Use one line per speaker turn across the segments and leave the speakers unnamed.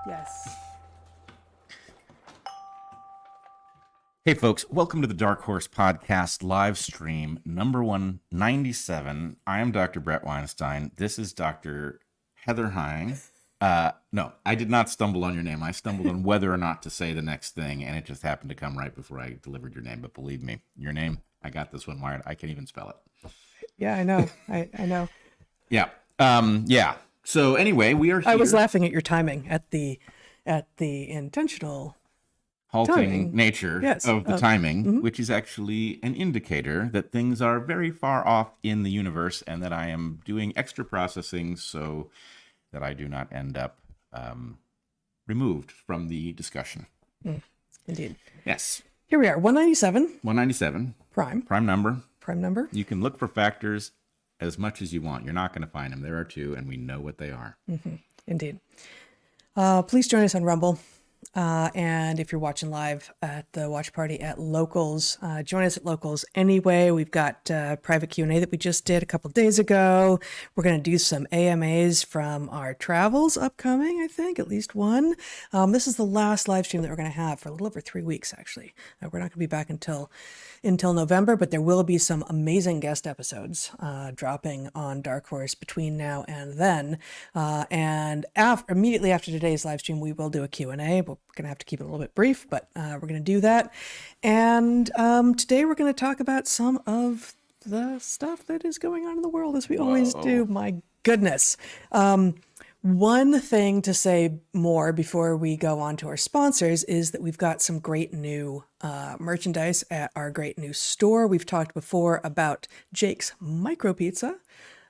Yes.
Hey folks, welcome to the DarkHorse podcast live stream number 197. I am Dr. Bret Weinstein. This is Dr. Heather Hine. No, I did not stumble on your name. I stumbled on whether or not to say the next thing, and it just happened to come right before I delivered your name. But believe me, your name, I got this one wired. I can't even spell it.
Yeah, I know. I know.
Yeah. Yeah. So anyway, we are here.
I was laughing at your timing, at the intentional
halting
timing.
nature
Yes.
of the timing,
mhm.
which is actually an indicator that things are very far off in the universe and that I am doing extra processing so that I do not end up removed from the discussion.
Indeed.
Yes.
Here we are, 197.
197.
Prime.
Prime number.
Prime number.
You can look for factors as much as you want. You're not going to find them. There are two, and we know what they are.
Mm-hmm. Indeed. Please join us on Rumble. And if you're watching live at the watch party at Locals, join us at Locals anyway. We've got private Q&A that we just did a couple days ago. We're going to do some AMAs from our travels upcoming, I think, at least one. This is the last live stream that we're going to have for a little over 3 weeks, actually. We're not going to be back until November, but there will be some amazing guest episodes dropping on DarkHorse between now and then. And immediately after today's live stream, we will do a Q&A. We're going to have to keep it a little bit brief, but we're going to do that. And today we're going to talk about some of the stuff that is going on in the world, as we always do. My goodness. One thing to say more before we go on to our sponsors is that we've got some great new merchandise at our great new store. We've talked before about Jake's Micro Pizza.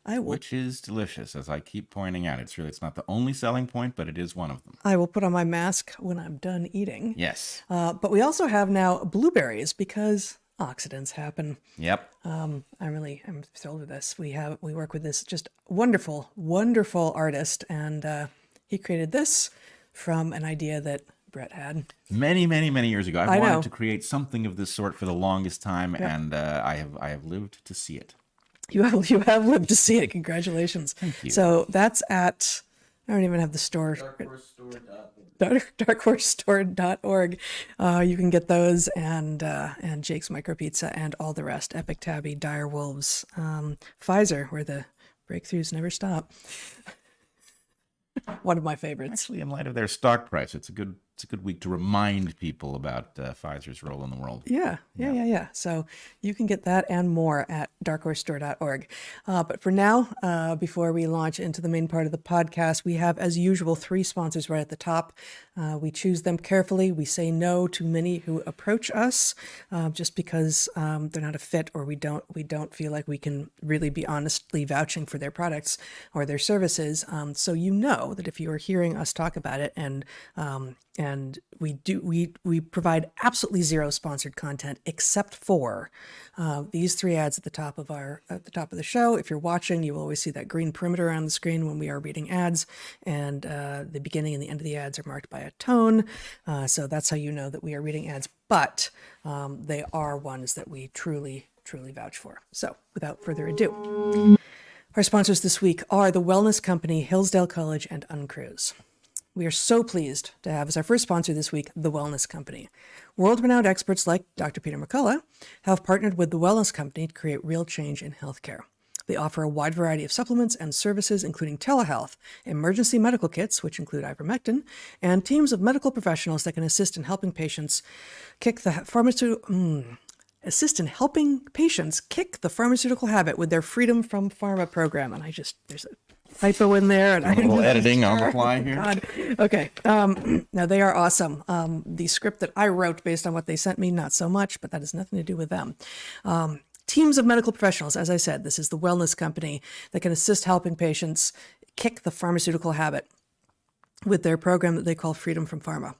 Which is delicious, as I keep pointing out. It's not the only selling point, but it is one of them.
I will put on my mask when I'm done eating.
Yes.
But we also have now blueberries because accidents happen.
Yep.
I'm thrilled with this. We work with this just wonderful artist, and he created this from an idea that Bret had
many years ago. I wanted
know.
to create something of this sort for the longest time, and I have lived to see it.
You have lived to see it. Congratulations.
Thank you.
So that's at, I don't even have the store. DarkHorseStore.org. You can get those and Jake's Micro Pizza and all the rest. Epic Tabby, Dire Wolves, Pfizer, where the breakthroughs never stop. One of my favorites.
Actually, in light of their stock price, it's a good week to remind people about Pfizer's role in the world.
Yeah. So you can get that and more at darkhorsestore.org. But for now, before we launch into the main part of the podcast, we have, as usual, 3 sponsors right at the top. We choose them carefully. We say no to many who approach us just because they're not a fit, or we don't feel like we can really be honestly vouching for their products or their services. So you know that if you are hearing us talk about it, and we provide absolutely zero sponsored content except for these 3 ads at the top of the show. If you're watching, you will always see that green perimeter on the screen when we are reading ads, and the beginning and the end of the ads are marked by a tone. So that's how you know that we are reading ads, but they are ones that we truly vouch for. So without further ado, our sponsors this week are the wellness company Hillsdale College and Uncruise. We are so pleased to have as our first sponsor this week, The Wellness Company. World-renowned experts like Dr. Peter McCullough have partnered with The Wellness Company to create real change in healthcare. They offer a wide variety of supplements and services, including telehealth, emergency medical kits, which include ivermectin, and teams of medical professionals that can assist in helping patients kick the pharmaceutical habit with their Freedom from Pharma program. And there's a typo in there, and
a little editing on the fly here.
God. Okay. Now they are awesome. The script that I wrote based on what they sent me, not so much, but that has nothing to do with them. Teams of medical professionals, as I said, this is the wellness company that can assist helping patients kick the pharmaceutical habit with their program that they call Freedom from Pharma.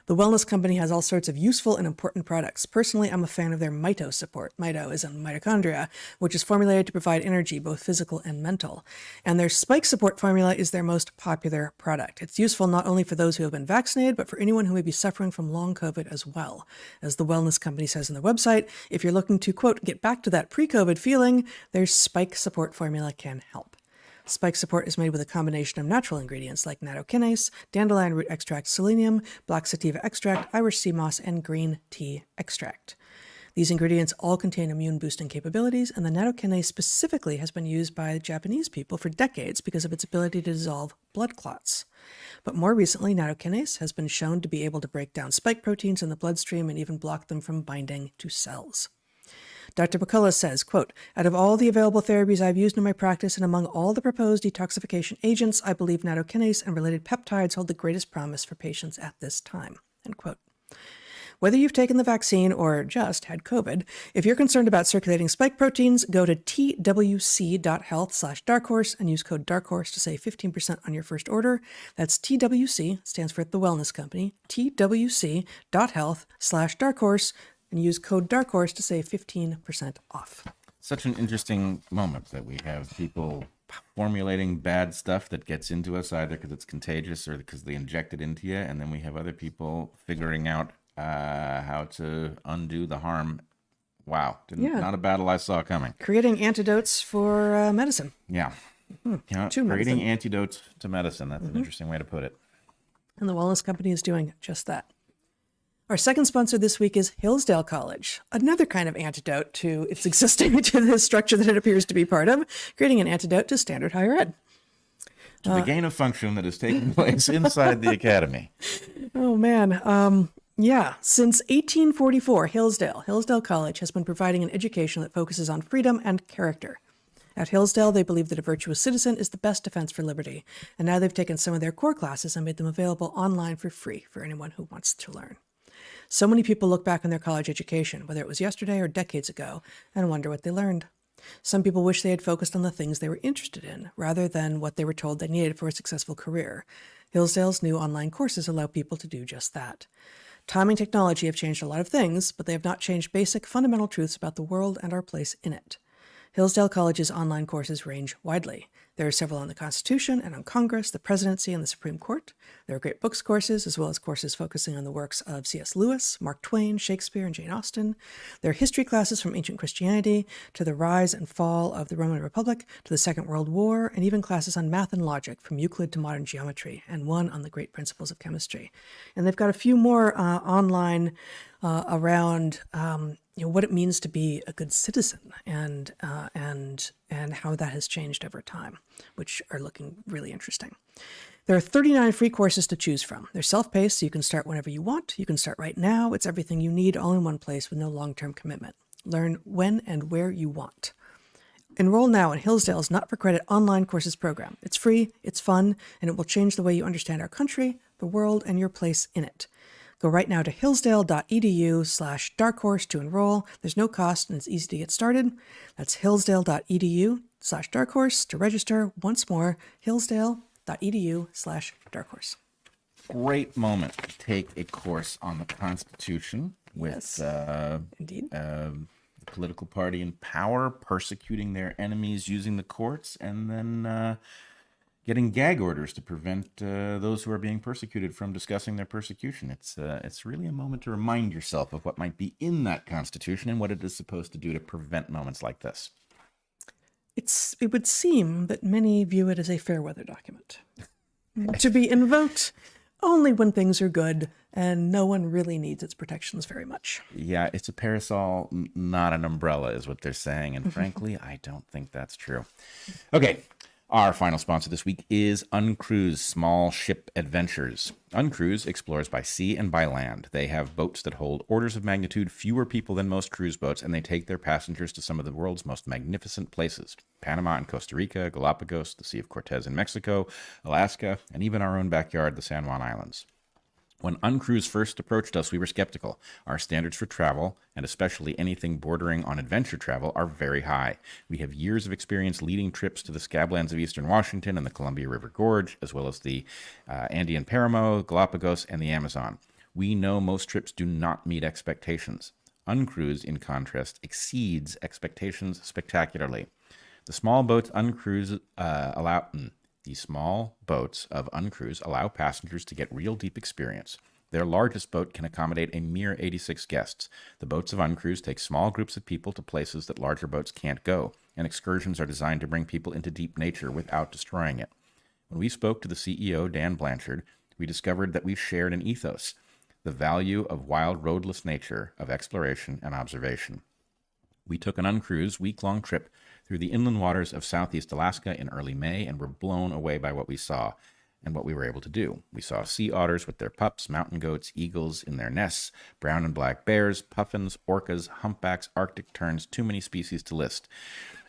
The Wellness Company has all sorts of useful and important products. Personally, I'm a fan of their Mito support. Mito is in mitochondria, which is formulated to provide energy, both physical and mental. And their Spike support formula is their most popular product. It's useful not only for those who have been vaccinated, but for anyone who may be suffering from long COVID as well. As the Wellness Company says on their website, if you're looking to, quote, get back to that pre-COVID feeling, their Spike support formula can help. Spike support is made with a combination of natural ingredients like nattokinase, dandelion root extract, selenium, black sativa extract, Irish sea moss, and green tea extract. These ingredients all contain immune-boosting capabilities, and the nattokinase specifically has been used by Japanese people for decades because of its ability to dissolve blood clots. But more recently, nattokinase has been shown to be able to break down spike proteins in the bloodstream and even block them from binding to cells. Dr. McCullough says, quote, "Out of all the available therapies I've used in my practice and among all the proposed detoxification agents, I believe nattokinase and related peptides hold the greatest promise for patients at this time," end quote. Whether you've taken the vaccine or just had COVID, if you're concerned about circulating spike proteins, go to twc.health/darkhorse and use code DARKHORSE to save 15% on your first order. That's TWC, stands for The Wellness Company, twc.health/darkhorse, and use code DARKHORSE to save 15% off.
Such an interesting moment that we have people formulating bad stuff that gets into us either because it's contagious or because they inject it into you, and then we have other people figuring out how to undo the harm. Wow. Not a battle I saw coming.
Creating antidotes for medicine.
Yeah. Creating antidotes to medicine. That's an interesting way to put it.
And the Wellness Company is doing just that. Our second sponsor this week is Hillsdale College, another kind of antidote to its existing, to the structure that it appears to be part of, creating an antidote to standard higher ed.
To the gain of function that is taking place inside the academy.
Oh, man. Yeah, since 1844, Hillsdale College has been providing an education that focuses on freedom and character. At Hillsdale, they believe that a virtuous citizen is the best defense for liberty, and now they've taken some of their core classes and made them available online for free for anyone who wants to learn. So many people look back on their college education, whether it was yesterday or decades ago, and wonder what they learned. Some people wish they had focused on the things they were interested in, rather than what they were told they needed for a successful career. Hillsdale's new online courses allow people to do just that. Time and technology have changed a lot of things, but they have not changed basic, fundamental truths about the world and our place in it. Hillsdale College's online courses range widely. There are several on the Constitution and on Congress, the presidency, and the Supreme Court. There are great books courses, as well as courses focusing on the works of C.S. Lewis, Mark Twain, Shakespeare, and Jane Austen. There are history classes from ancient Christianity to the rise and fall of the Roman Republic to the Second World War, and even classes on math and logic from Euclid to modern geometry, and one on the great principles of chemistry. And they've got a few more online around what it means to be a good citizen and how that has changed over time, which are looking really interesting. There are 39 free courses to choose from. They're self-paced, so you can start whenever you want. You can start right now. It's everything you need all in one place with no long-term commitment. Learn when and where you want. Enroll now in Hillsdale's Not-for-Credit online courses program. It's free, it's fun, and it will change the way you understand our country, the world, and your place in it. Go right now to hillsdale.edu/darkhorse to enroll. There's no cost and it's easy to get started. That's hillsdale.edu/darkhorse to register. Once more, hillsdale.edu/darkhorse.
Great moment to take a course on the Constitution with
Indeed.
The political party in power, persecuting their enemies using the courts, and then getting gag orders to prevent those who are being persecuted from discussing their persecution. It's really a moment to remind yourself of what might be in that Constitution and what it is supposed to do to prevent moments like this.
It would seem that many view it as a fair weather document, to be invoked only when things are good and no one really needs its protections very much.
Yeah, it's a parasol, not an umbrella, is what they're saying. And frankly, I don't think that's true. Okay. Our final sponsor this week is Uncruise Small Ship Adventures. Uncruise explores by sea and by land. They have boats that hold orders of magnitude fewer people than most cruise boats, and they take their passengers to some of the world's most magnificent places. Panama and Costa Rica, Galapagos, the Sea of Cortez in Mexico, Alaska, and even our own backyard, the San Juan Islands. When Uncruise first approached us, we were skeptical. Our standards for travel, and especially anything bordering on adventure travel, are very high. We have years of experience leading trips to the scablands of eastern Washington and the Columbia River Gorge, as well as the Andean Paramo, Galapagos, and the Amazon. We know most trips do not meet expectations. Uncruise, in contrast, exceeds expectations spectacularly. The small boats of Uncruise allow passengers to get real deep experience. Their largest boat can accommodate a mere 86 guests. The boats of Uncruise take small groups of people to places that larger boats can't go. and excursions are designed to bring people into deep nature without destroying it. When we spoke to the CEO, Dan Blanchard, we discovered that we shared an ethos, the value of wild, roadless nature, of exploration and observation. We took an uncruised, week-long trip through the inland waters of southeast Alaska in early May and were blown away by what we saw and what we were able to do. We saw sea otters with their pups, mountain goats, eagles in their nests, brown and black bears, puffins, orcas, humpbacks, Arctic terns, too many species to list,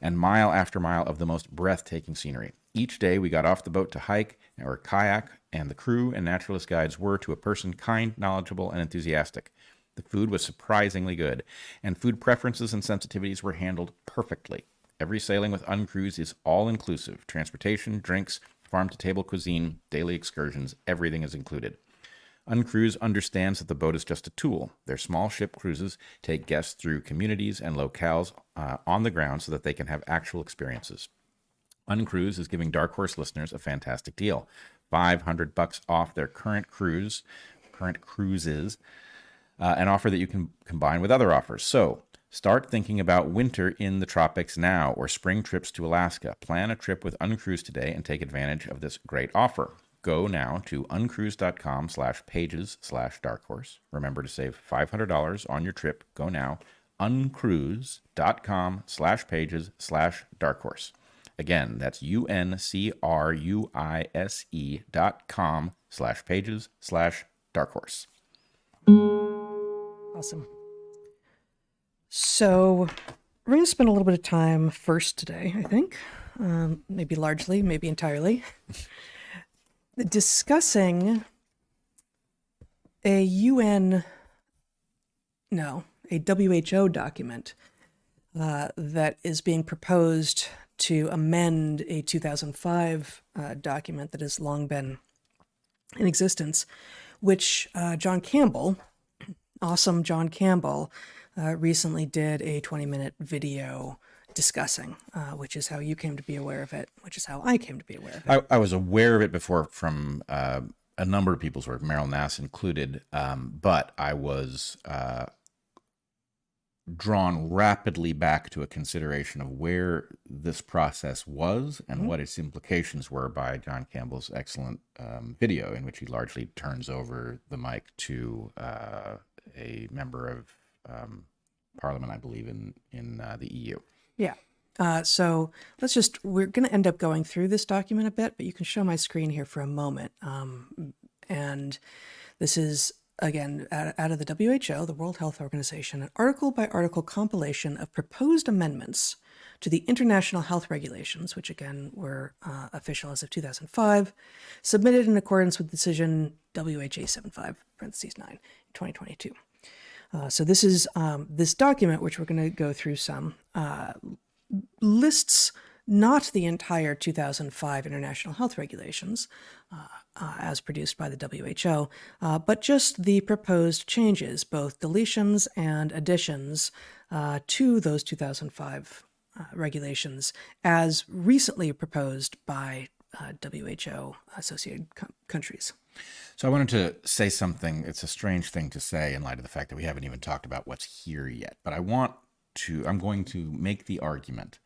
and mile after mile of the most breathtaking scenery. Each day we got off the boat to hike or kayak, and the crew and naturalist guides were, to a person, kind, knowledgeable, and enthusiastic. The food was surprisingly good, and food preferences and sensitivities were handled perfectly. Every sailing with Uncruise is all-inclusive. Transportation, drinks, farm-to-table cuisine, daily excursions, everything is included. Uncruise understands that the boat is just a tool. Their small ship cruises take guests through communities and locales on the ground so that they can have actual experiences. Uncruise is giving DarkHorse listeners a fantastic deal. $500 off their current cruises, an offer that you can combine with other offers. So start thinking about winter in the tropics now, or spring trips to Alaska. Plan a trip with Uncruise today and take advantage of this great offer. Go now to uncruise.com/pages/darkhorse. Remember to save $500 on your trip. Go now, uncruise.com/pages/darkhorse. Again, that's uncruise.com/pages/darkhorse.
Awesome. So we're going to spend a little bit of time first today, I think, maybe largely, maybe entirely, discussing a WHO document that is being proposed to amend a 2005 document that has long been in existence, which John Campbell, awesome John Campbell, recently did a 20-minute video discussing, which is how you came to be aware of it, which is how I came to be aware of it.
I was aware of it before from a number of people's work, Meryl Nass included, but I was drawn rapidly back to a consideration of where this process was and what its implications were by John Campbell's excellent video, in which he largely turns over the mic to a member of Parliament, I believe, in the EU.
Yeah. So we're going to end up going through this document a bit, but you can show my screen here for a moment. And this is, again, out of the WHO, the World Health Organization, an article-by-article compilation of proposed amendments to the international health regulations, which again were official as of 2005, submitted in accordance with decision WHA 75, parentheses 9, 2022. So this is this document, which we're going to go through some, lists not the entire 2005 international health regulations as produced by the WHO, but just the proposed changes, both deletions and additions to those 2005 regulations as recently proposed by WHO associated countries.
So I wanted to say something. It's a strange thing to say in light of the fact that we haven't even talked about what's here yet. But I'm going to make the argument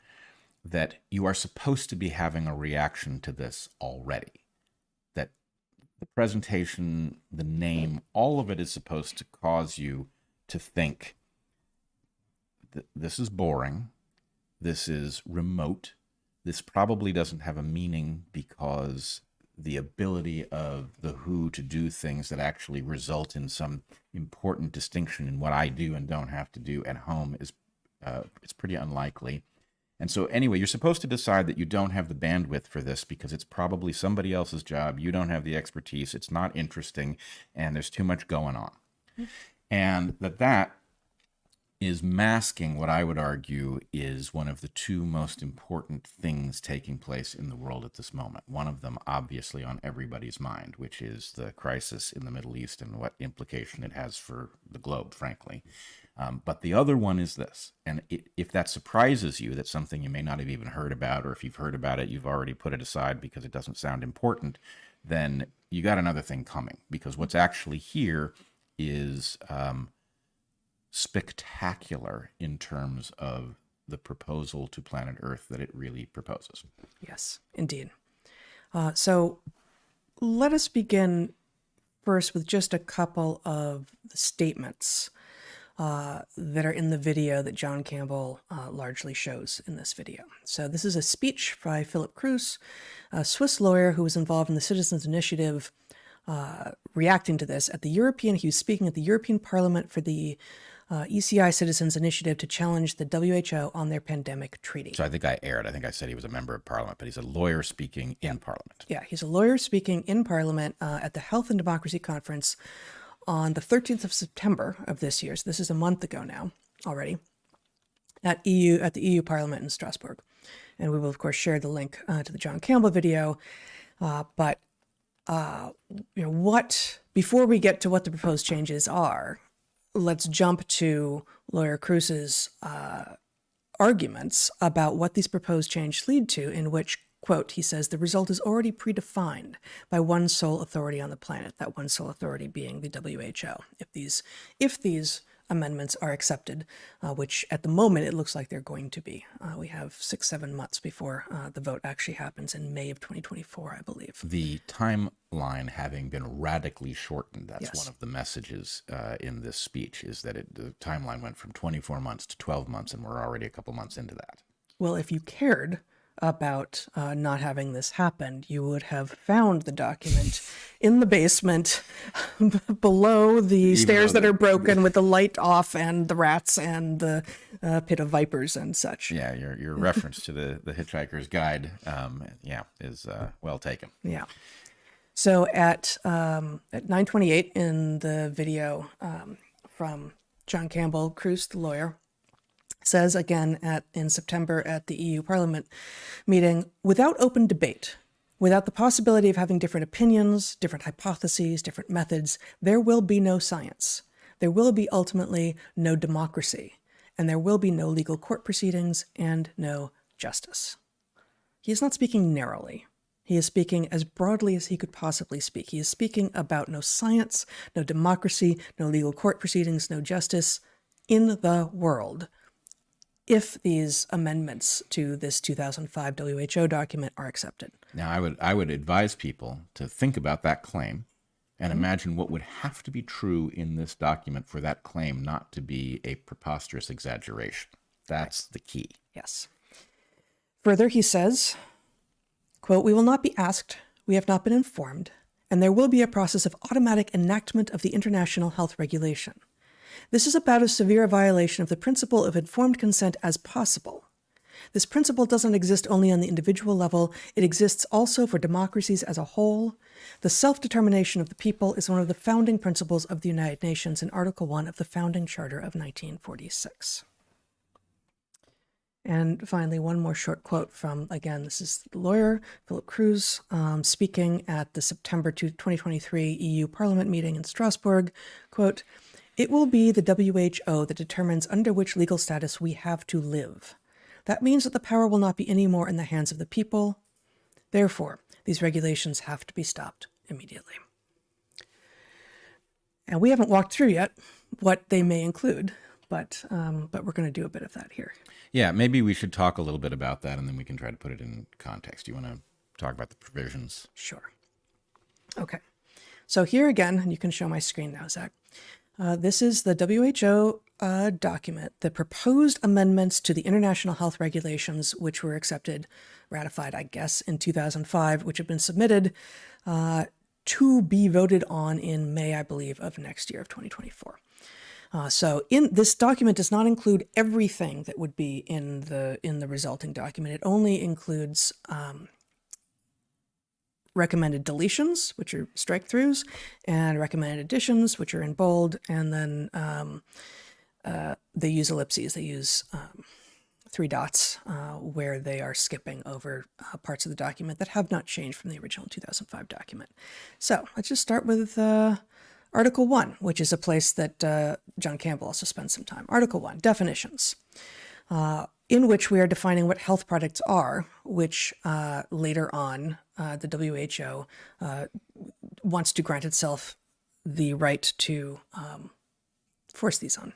that you are supposed to be having a reaction to this already. That the presentation, the name, all of it is supposed to cause you to think that this is boring, this is remote, this probably doesn't have a meaning because the ability of the WHO to do things that actually result in some important distinction in what I do and don't have to do at home is it's pretty unlikely. And so anyway, you're supposed to decide that you don't have the bandwidth for this because it's probably somebody else's job. You don't have the expertise. It's not interesting, and there's too much going on. And that is masking what I would argue is one of the two most important things taking place in the world at this moment. One of them obviously on everybody's mind, which is the crisis in the Middle East and what implication it has for the globe, frankly. But the other one is this, and if that surprises you, that's something you may not have even heard about, or if you've heard about it, you've already put it aside because it doesn't sound important, then you got another thing coming, because what's actually here is spectacular in terms of the proposal to planet Earth that it really proposes.
Yes, indeed. So let us begin first with just a couple of statements that are in the video that John Campbell largely shows in this video. So this is a speech by Philipp Kruse, a Swiss lawyer who was involved in the Citizens Initiative, reacting to this at the European. He was speaking at the European Parliament for the ECI Citizens Initiative to challenge the WHO on their pandemic treaty.
So I think I said he was a member of Parliament, but he's a lawyer speaking in Parliament.
Yeah, he's a lawyer speaking in Parliament at the Health and Democracy Conference on the 13th of September of this year. So this is a month ago now already at the EU Parliament in Strasbourg. And we will, of course, share the link to the John Campbell video. But before we get to what the proposed changes are, let's jump to lawyer Kruse's arguments about what these proposed changes lead to, in which, quote, he says, the result is already predefined by one sole authority on the planet, that one sole authority being the WHO. If these amendments are accepted, which at the moment it looks like they're going to be. We have 6-7 months before the vote actually happens in May of 2024, I believe.
The timeline having been radically shortened, that's
Yes.
one of the messages in this speech, is that the timeline went from 24 months to 12 months, and we're already a couple months into that.
Well, if you cared about not having this happen, you would have found the document in the basement below the stairs that are broken with the light off and the rats and the pit of vipers and such.
Yeah, your reference to the Hitchhiker's Guide, is well taken.
Yeah. So at 9:28 in the video from John Campbell, Kruse, the lawyer, says again in September at the EU Parliament meeting, without open debate, without the possibility of having different opinions, different hypotheses, different methods, there will be no science. There will be ultimately no democracy, and there will be no legal court proceedings and no justice. He is not speaking narrowly. He is speaking as broadly as he could possibly speak. He is speaking about no science, no democracy, no legal court proceedings, no justice in the world if these amendments to this 2005 WHO document are accepted.
Now, I would advise people to think about that claim and imagine what would have to be true in this document for that claim not to be a preposterous exaggeration. That's the key.
Yes. Further, he says, quote, we will not be asked, we have not been informed, and there will be a process of automatic enactment of the international health regulation. This is about as severe a violation of the principle of informed consent as possible. This principle doesn't exist only on the individual level, it exists also for democracies as a whole. The self-determination of the people is one of the founding principles of the United Nations in Article 1 of the Founding Charter of 1946. And finally, one more short quote from, again, this is the lawyer, Philipp Kruse, speaking at the September 2023 EU Parliament meeting in Strasbourg, quote, it will be the WHO that determines under which legal status we have to live. That means that the power will not be any more in the hands of the people. Therefore, these regulations have to be stopped immediately. And we haven't walked through yet what they may include, but we're going to do a bit of that here.
Yeah, maybe we should talk a little bit about that, and then we can try to put it in context. Do you want to talk about the provisions?
Sure. Okay. So here again, and you can show my screen now, Zach. This is the WHO document, the proposed amendments to the international health regulations, which were ratified, I guess, in 2005, which have been submitted to be voted on in May, I believe, of next year of 2024. So in this document does not include everything that would be in the resulting document. It only includes recommended deletions, which are strike-throughs, and recommended additions, which are in bold, and then they use ellipses. They use 3 dots where they are skipping over parts of the document that have not changed from the original 2005 document. So let's just start with Article 1, which is a place that John Campbell also spends some time. Article 1, definitions, in which we are defining what health products are, which later on the WHO wants to grant itself the right to force these on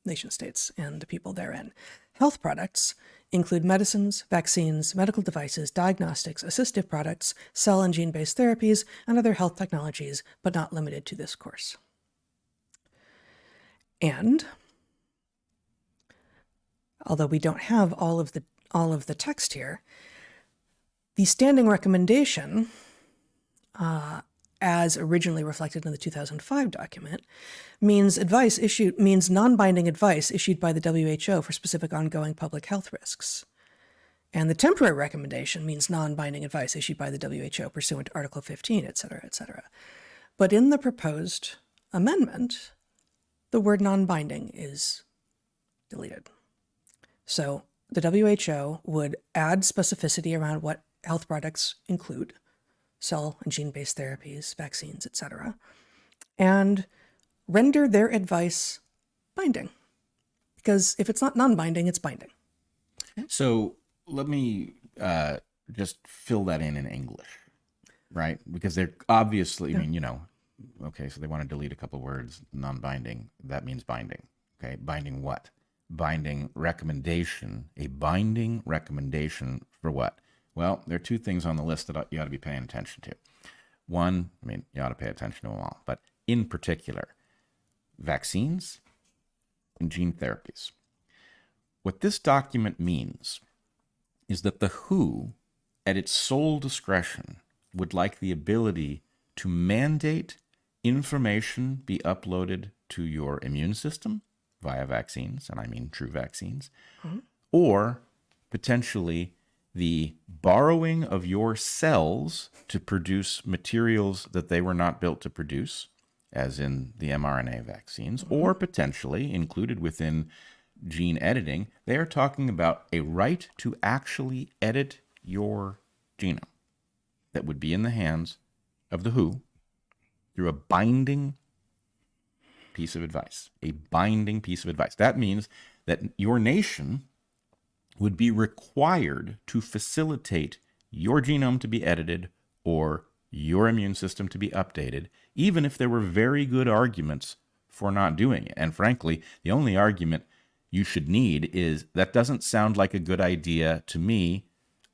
nation states and the people therein. Health products include medicines, vaccines, medical devices, diagnostics, assistive products, cell and gene-based therapies, and other health technologies, but not limited to this course. And although we don't have all of the text here, the standing recommendation, as originally reflected in the 2005 document, means non-binding advice issued by the WHO for specific ongoing public health risks. And the temporary recommendation means non-binding advice issued by the WHO pursuant to Article 15, et cetera, et cetera. But in the proposed amendment, the word non-binding is deleted. So the WHO would add specificity around what health products include, cell and gene-based therapies, vaccines, etc., and render their advice binding. Because if it's not non-binding, it's binding.
So let me just fill that in English, right? Because they're obviously, I mean, okay, so they want to delete a couple words, non-binding. That means binding. Okay, binding what? Binding recommendation. A binding recommendation for what? Well, there are two things on the list that you ought to be paying attention to. One, I mean, you ought to pay attention to them all, but in particular, vaccines and gene therapies. What this document means is that the WHO, at its sole discretion, would like the ability to mandate information be uploaded to your immune system via vaccines, and I mean true vaccines, or potentially the borrowing of your cells to produce materials that they were not built to produce, as in the mRNA vaccines, or potentially included within gene editing, they are talking about a right to actually edit your genome that would be in the hands of the WHO through a binding piece of advice. A binding piece of advice. That means that your nation would be required to facilitate your genome to be edited or your immune system to be updated, even if there were very good arguments for not doing it. And frankly, the only argument you should need is, that doesn't sound like a good idea to me.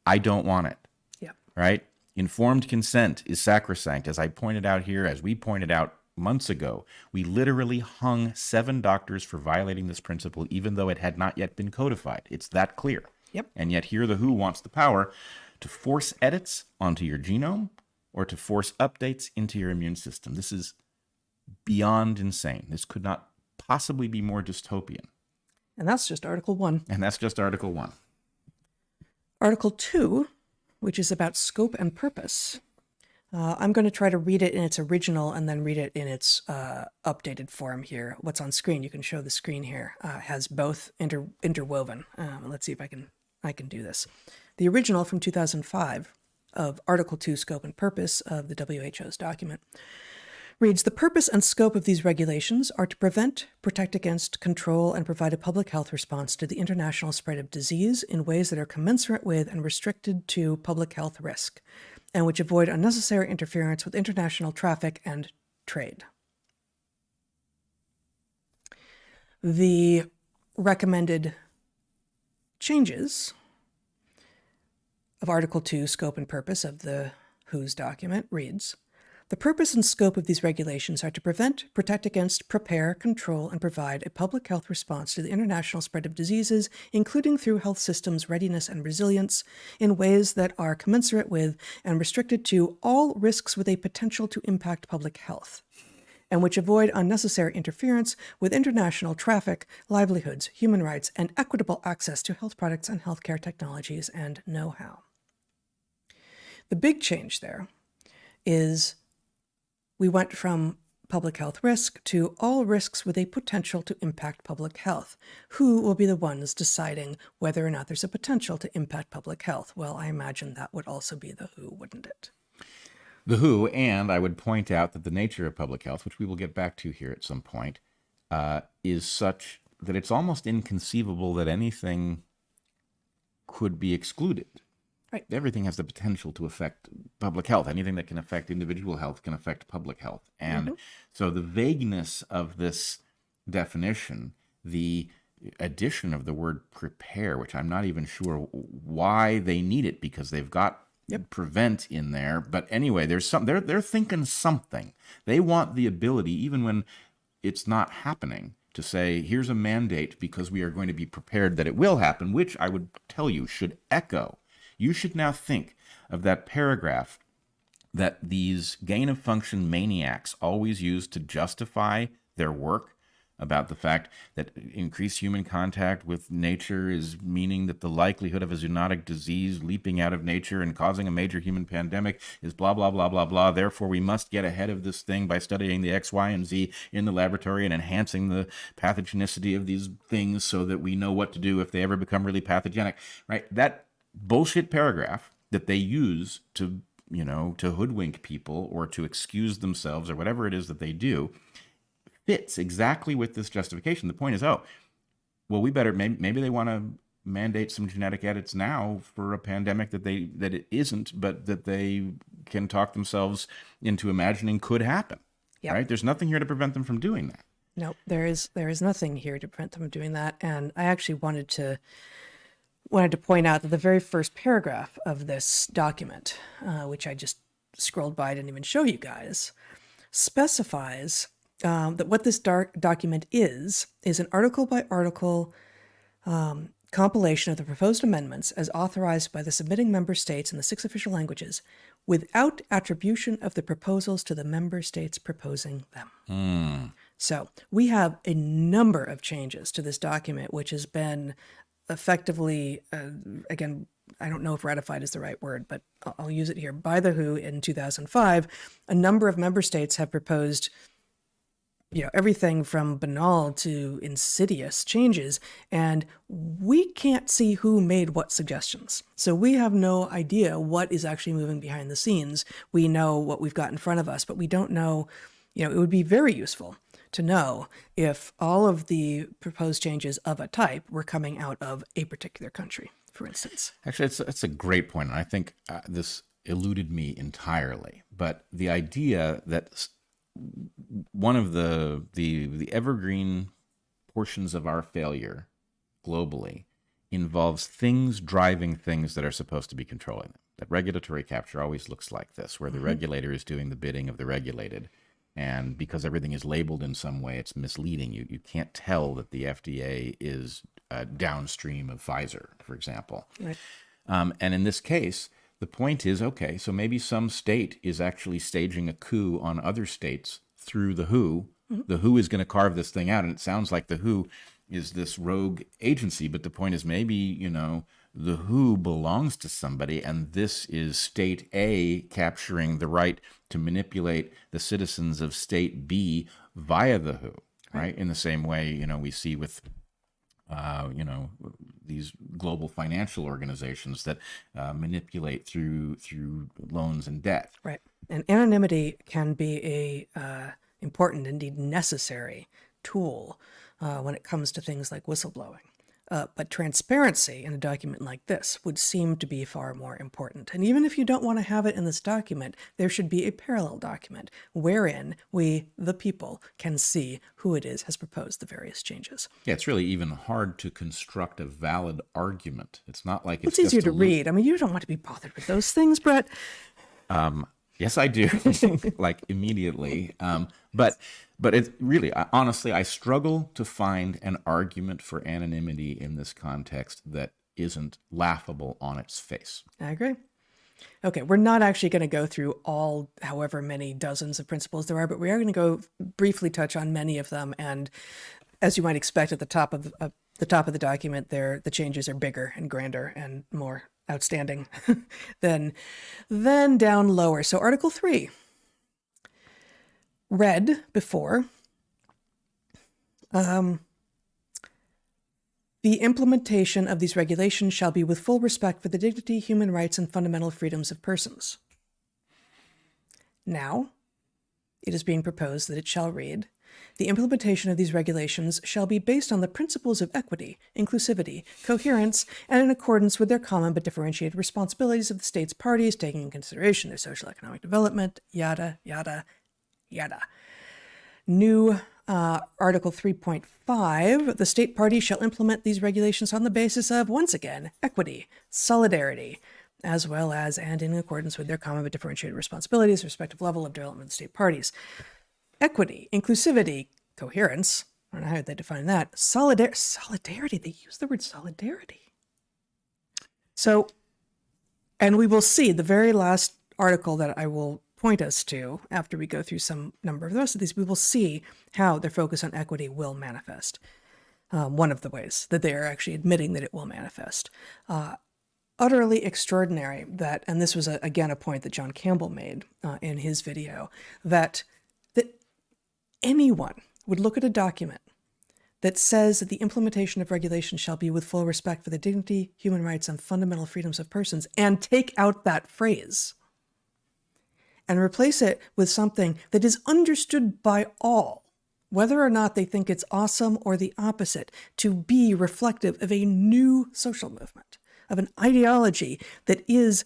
I don't want it.
Yeah.
Right? Informed consent is sacrosanct. As I pointed out here, as we pointed out months ago, we literally hung 7 doctors for violating this principle, even though it had not yet been codified. It's that clear.
Yep.
And yet here the WHO wants the power to force edits onto your genome or to force updates into your immune system. This is beyond insane. This could not possibly be more dystopian.
And that's just Article 1.
And that's just Article 1.
Article 2, which is about scope and purpose. I'm going to try to read it in its original and then read it in its updated form here. What's on screen, you can show the screen here, has both interwoven. Let's see if I can do this. The original from 2005 of Article 2, Scope and Purpose of the WHO's document reads, the purpose and scope of these regulations are to prevent, protect against, control, and provide a public health response to the international spread of disease in ways that are commensurate with and restricted to public health risk, and which avoid unnecessary interference with international traffic and trade. The recommended changes of Article 2, Scope and Purpose of the WHO's document reads, the purpose and scope of these regulations are to prevent, protect against, prepare, control, and provide a public health response to the international spread of diseases, including through health systems' readiness and resilience, in ways that are commensurate with and restricted to all risks with a potential to impact public health, and which avoid unnecessary interference with international traffic, livelihoods, human rights, and equitable access to health products and healthcare technologies and know-how. The big change there is we went from public health risk to all risks with a potential to impact public health. Who will be the ones deciding whether or not there's a potential to impact public health? Well, I imagine that would also be the WHO, wouldn't it?
The WHO, and I would point out that the nature of public health, which we will get back to here at some point, is such that it's almost inconceivable that anything could be excluded.
Right.
Everything has the potential to affect public health. Anything that can affect individual health can affect public health. And so the vagueness of this definition the addition of the word prepare, which I'm not even sure why they need it, because they've got prevent in there. But anyway, there's some, they're thinking something. They want the ability, even when it's not happening, to say, here's a mandate because we are going to be prepared that it will happen, which I would tell you should echo. You should now think of that paragraph that these gain-of-function maniacs always use to justify their work about the fact that increased human contact with nature is meaning that the likelihood of a zoonotic disease leaping out of nature and causing a major human pandemic is blah, blah, blah, blah, blah. Therefore, we must get ahead of this thing by studying the X, Y, and Z in the laboratory and enhancing the pathogenicity of these things so that we know what to do if they ever become really pathogenic, right? That bullshit paragraph that they use to, to hoodwink people or to excuse themselves or whatever it is that they do fits exactly with this justification. The point is, we better, maybe they want to mandate some genetic edits now for a pandemic that it isn't, but that they can talk themselves into imagining could happen. Yep. Right? There's nothing here to prevent them from doing that.
No, there is nothing here to prevent them from doing that. And I actually wanted to point out that the very first paragraph of this document, which I just scrolled by, I didn't even show you guys, specifies that what this document is an article-by-article compilation of the proposed amendments as authorized by the submitting member states in the 6 official languages without attribution of the proposals to the member states proposing them. So we have a number of changes to this document, which has been effectively, again, I don't know if ratified is the right word, but I'll use it here, by the WHO in 2005. A number of member states have proposed everything from banal to insidious changes, and we can't see who made what suggestions. So we have no idea what is actually moving behind the scenes. We know what we've got in front of us, but we don't know, it would be very useful to know if all of the proposed changes of a type were coming out of a particular country, for instance.
Actually, it's a great point, and I think this eluded me entirely. But the idea that one of the evergreen portions of our failure globally involves things driving things that are supposed to be controlling them. That regulatory capture always looks like this, where the regulator is doing the bidding of the regulated. And because everything is labeled in some way, it's misleading. You can't tell that the FDA is downstream of Pfizer, for example. Right. And in this case, the point is, okay, so maybe some state is actually staging a coup on other states through the WHO. The WHO is going to carve this thing out, and it sounds like the WHO is this rogue agency, but the point is maybe, the WHO belongs to somebody, and this is state A capturing the right to manipulate the citizens of state B via the WHO, right? In the same way, we see with these global financial organizations that manipulate through loans and debt.
Right. And anonymity can be a important, indeed necessary tool when it comes to things like whistleblowing. But transparency in a document like this would seem to be far more important. And even if you don't want to have it in this document, there should be a parallel document wherein we, the people, can see who it is has proposed the various changes.
Yeah, it's really even hard to construct a valid argument. It's not like
it's easier to read. I mean, you don't want to be bothered with those things, Bret.
Yes, I do, like immediately. But it's really, honestly, I struggle to find an argument for anonymity in this context that isn't laughable on its face.
I agree. Okay, we're not actually going to go through all, however many dozens of principles there are, but we are going to go briefly touch on many of them. And as you might expect, at the top of the document, the changes are bigger and grander and more outstanding than down lower. So Article 3, read before, the implementation of these regulations shall be with full respect for the dignity, human rights, and fundamental freedoms of persons. Now, it is being proposed that it shall read, the implementation of these regulations shall be based on the principles of equity, inclusivity, coherence, and in accordance with their common but differentiated responsibilities of the state's parties, taking into consideration their social economic development, yada, yada, yada. New Article 3.5, the state party shall implement these regulations on the basis of, once again, equity, solidarity, as well as and in accordance with their common but differentiated responsibilities, respective level of development of the state parties. Equity, inclusivity, coherence, I don't know how they define that, solidarity, they use the word solidarity. So, and we will see the very last article that I will point us to after we go through some number of the rest of these, we will see how their focus on equity will manifest. One of the ways that they are actually admitting that it will manifest. Utterly extraordinary that, and this was again a point that John Campbell made in his video, that anyone would look at a document that says that the implementation of regulations shall be with full respect for the dignity, human rights, and fundamental freedoms of persons, and take out that phrase and replace it with something that is understood by all, whether or not they think it's awesome or the opposite, to be reflective of a new social movement, of an ideology that is,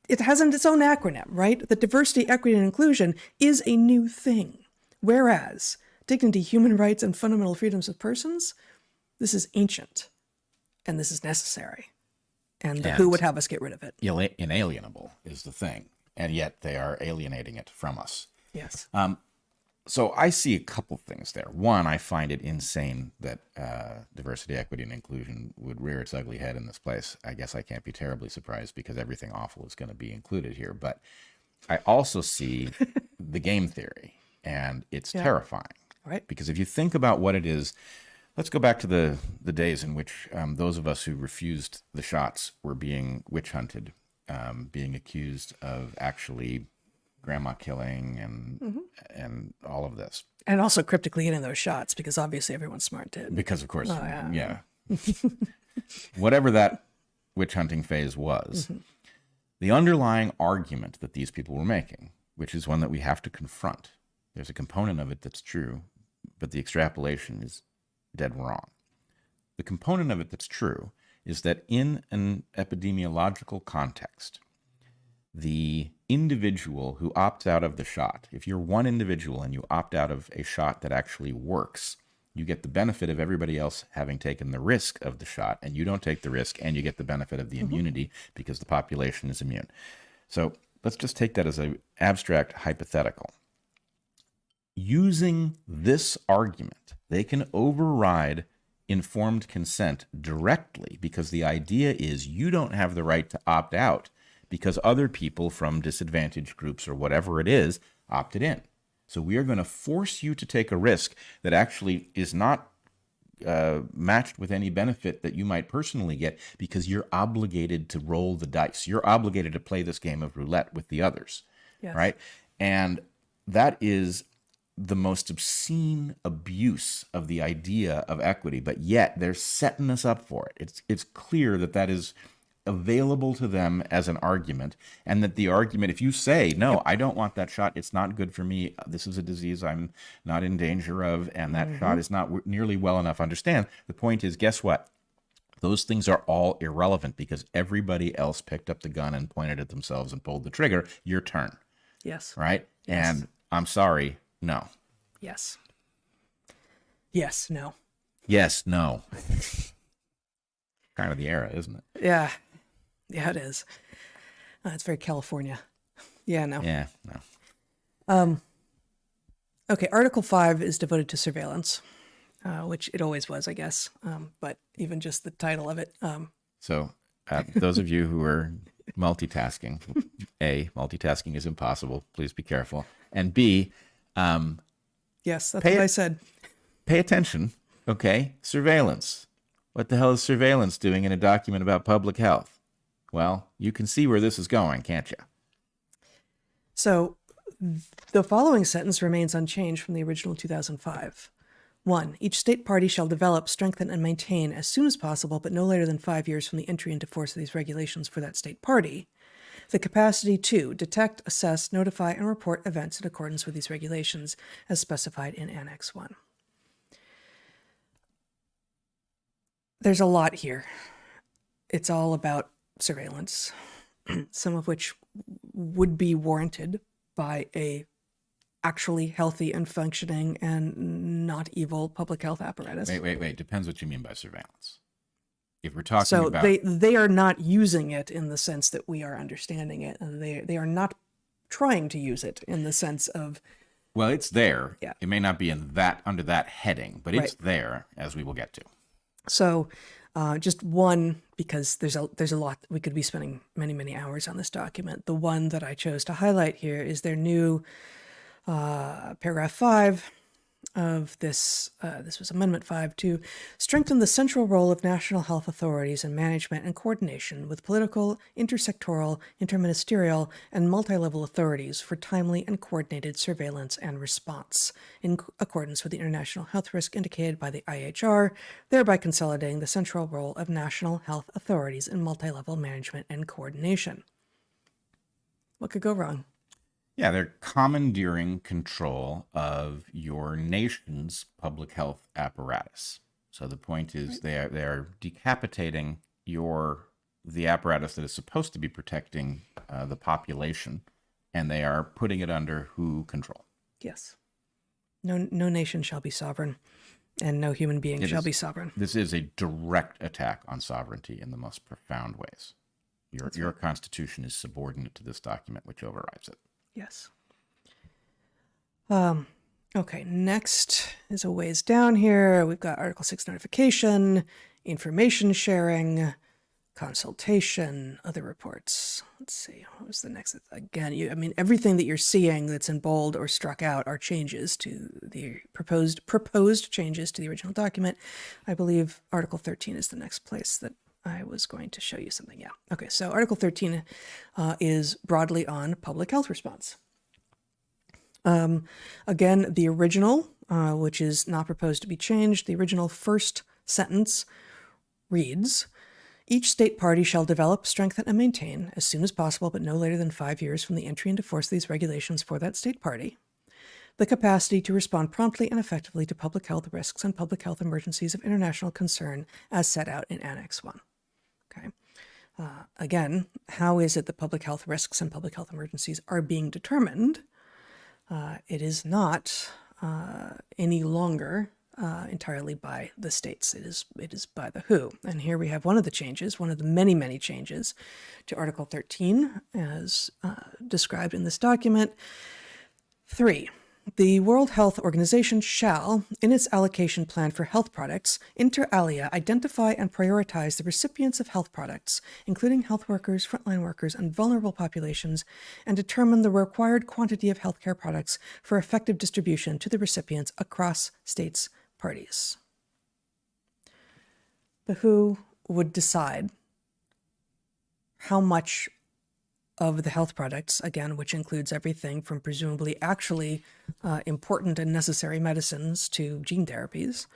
it has its own acronym, right? That diversity, equity, and inclusion is a new thing. Whereas dignity, human rights, and fundamental freedoms of persons, this is ancient and this is necessary. And the WHO would have us get rid of it.
Inalienable is the thing. And yet they are alienating it from us.
Yes.
So I see a couple things there. One, I find it insane that diversity, equity, and inclusion would rear its ugly head in this place. I guess I can't be terribly surprised because everything awful is going to be included here. But I also see the game theory, and it's terrifying.
Right.
Because if you think about what it is, let's go back to the days in which those of us who refused the shots were being witch hunted, being accused of actually grandma killing and all of this.
And also cryptically getting those shots, because obviously everyone smart did.
Because of course, yeah. Whatever that witch hunting phase was, the underlying argument that these people were making, which is one that we have to confront, there's a component of it that's true, but the extrapolation is dead wrong. The component of it that's true is that in an epidemiological context, the individual who opts out of the shot, if you're one individual and you opt out of a shot that actually works, you get the benefit of everybody else having taken the risk of the shot, and you don't take the risk, and you get the benefit of the immunity because the population is immune. So let's just take that as an abstract hypothetical. Using this argument, they can override informed consent directly, because the idea is you don't have the right to opt out because other people from disadvantaged groups or whatever it is opted in. So we are going to force you to take a risk that actually is not matched with any benefit that you might personally get, because you're obligated to roll the dice. You're obligated to play this game of roulette with the others, right? And that is the most obscene abuse of the idea of equity, but yet they're setting us up for it. It's clear that that is available to them as an argument, and that the argument, if you say, no, I don't want that shot, it's not good for me, this is a disease I'm not in danger of, and that shot is not nearly well enough, understand, the point is, guess what? Those things are all irrelevant because everybody else picked up the gun and pointed at themselves and pulled the trigger. Your turn.
Yes.
Right?
Yes.
And I'm sorry, no.
Yes. Yes, no.
Yes, no. Kind of the era, isn't it?
Yeah. Yeah, it is. It's very California. Yeah, no.
Yeah, no.
Okay, Article 5 is devoted to surveillance, which it always was, I guess. But even just the title of it.
So those of you who are multitasking, A, multitasking is impossible. Please be careful. And B,
yes, that's what I said.
Pay attention, okay? Surveillance. What the hell is surveillance doing in a document about public health? Well, you can see where this is going, can't you?
So the following sentence remains unchanged from the original 2005. 1. Each state party shall develop, strengthen, and maintain as soon as possible, but no later than 5 years from the entry into force of these regulations for that state party, the capacity to detect, assess, notify, and report events in accordance with these regulations as specified in Annex 1. There's a lot here. It's all about surveillance, some of which would be warranted by a actually healthy and functioning and not evil public health apparatus.
Wait. Depends what you mean by surveillance. If we're talking
So
about...
they are not using it in the sense that we are understanding it. And they are not trying to use it in the sense of...
Well, it's there.
Yeah.
It may not be in that under that heading, but it's there, as we will get to.
So just one, because there's a lot, we could be spending many hours on this document. The one that I chose to highlight here is their new paragraph 5 of this. This was Amendment 5 to strengthen the central role of national health authorities in management and coordination with political, intersectoral, interministerial, and multi-level authorities for timely and coordinated surveillance and response in accordance with the international health risk indicated by the IHR, thereby consolidating the central role of national health authorities in multi-level management and coordination. What could go wrong?
Yeah, they're commandeering control of your nation's public health apparatus. So the point is they are decapitating the apparatus that is supposed to be protecting the population, and they are putting it under WHO control.
Yes. No nation shall be sovereign, and no human being shall be sovereign.
This is a direct attack on sovereignty in the most profound ways. Your constitution is subordinate to this document, which overrides it.
Yes. Okay, next is a ways down here. We've got Article 6 notification, information sharing, consultation, other reports. Let's see, what was the next? Again, everything that you're seeing that's in bold or struck out are changes to the proposed changes to the original document. I believe Article 13 is the next place that I was going to show you something. Yeah. Okay. So Article 13 is broadly on public health response. Again, the original, which is not proposed to be changed, the original first sentence reads, each state party shall develop, strengthen, and maintain, as soon as possible, but no later than 5 years from the entry into force of these regulations for that state party, the capacity to respond promptly and effectively to public health risks and public health emergencies of international concern as set out in Annex 1. Okay. Again, how is it that public health risks and public health emergencies are being determined? It is not any longer entirely by the states. It is by the WHO. And here we have one of the changes, one of the many changes to Article 13 as described in this document. 3. The World Health Organization shall, in its allocation plan for health products, inter alia, identify and prioritize the recipients of health products, including health workers, frontline workers, and vulnerable populations, and determine the required quantity of healthcare products for effective distribution to the recipients across states parties. The WHO would decide how much of the health products, again, which includes everything from presumably actually important and necessary medicines to gene therapies,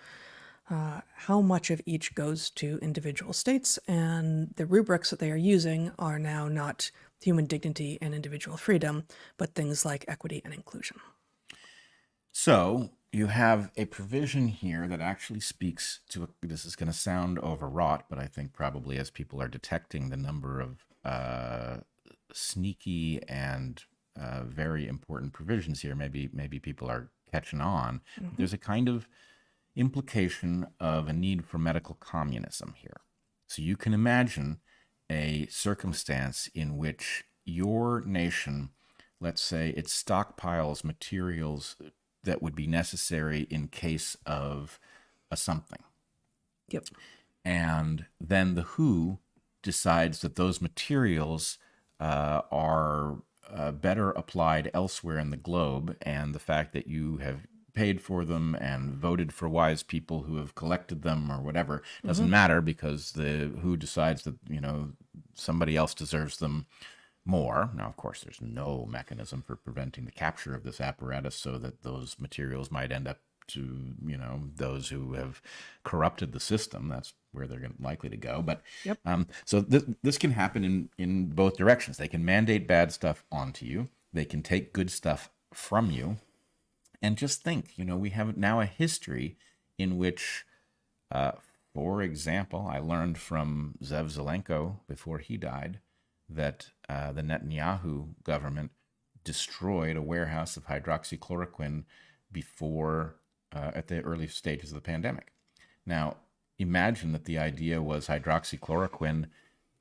how much of each goes to individual states, and the rubrics that they are using are now not human dignity and individual freedom, but things like equity and inclusion.
So you have a provision here that actually speaks to, this is going to sound overwrought, but I think probably as people are detecting the number of sneaky and very important provisions here, maybe people are catching on. Mm-hmm. There's a kind of implication of a need for medical communism here. So you can imagine a circumstance in which your nation, let's say, it stockpiles materials that would be necessary in case of a something.
Yep.
And then the WHO decides that those materials are better applied elsewhere in the globe, and the fact that you have paid for them and voted for wise people who have collected them or whatever doesn't matter, because the WHO decides that, somebody else deserves them more. Now, of course, there's no mechanism for preventing the capture of this apparatus so that those materials might end up to, those who have corrupted the system. That's where they're likely to go. But
yep.
So this can happen in both directions. They can mandate bad stuff onto you. They can take good stuff from you. And just think, we have now a history in which, for example, I learned from Zev Zelenko before he died that the Netanyahu government destroyed a warehouse of hydroxychloroquine before, at the early stages of the pandemic. Now, imagine that the idea was hydroxychloroquine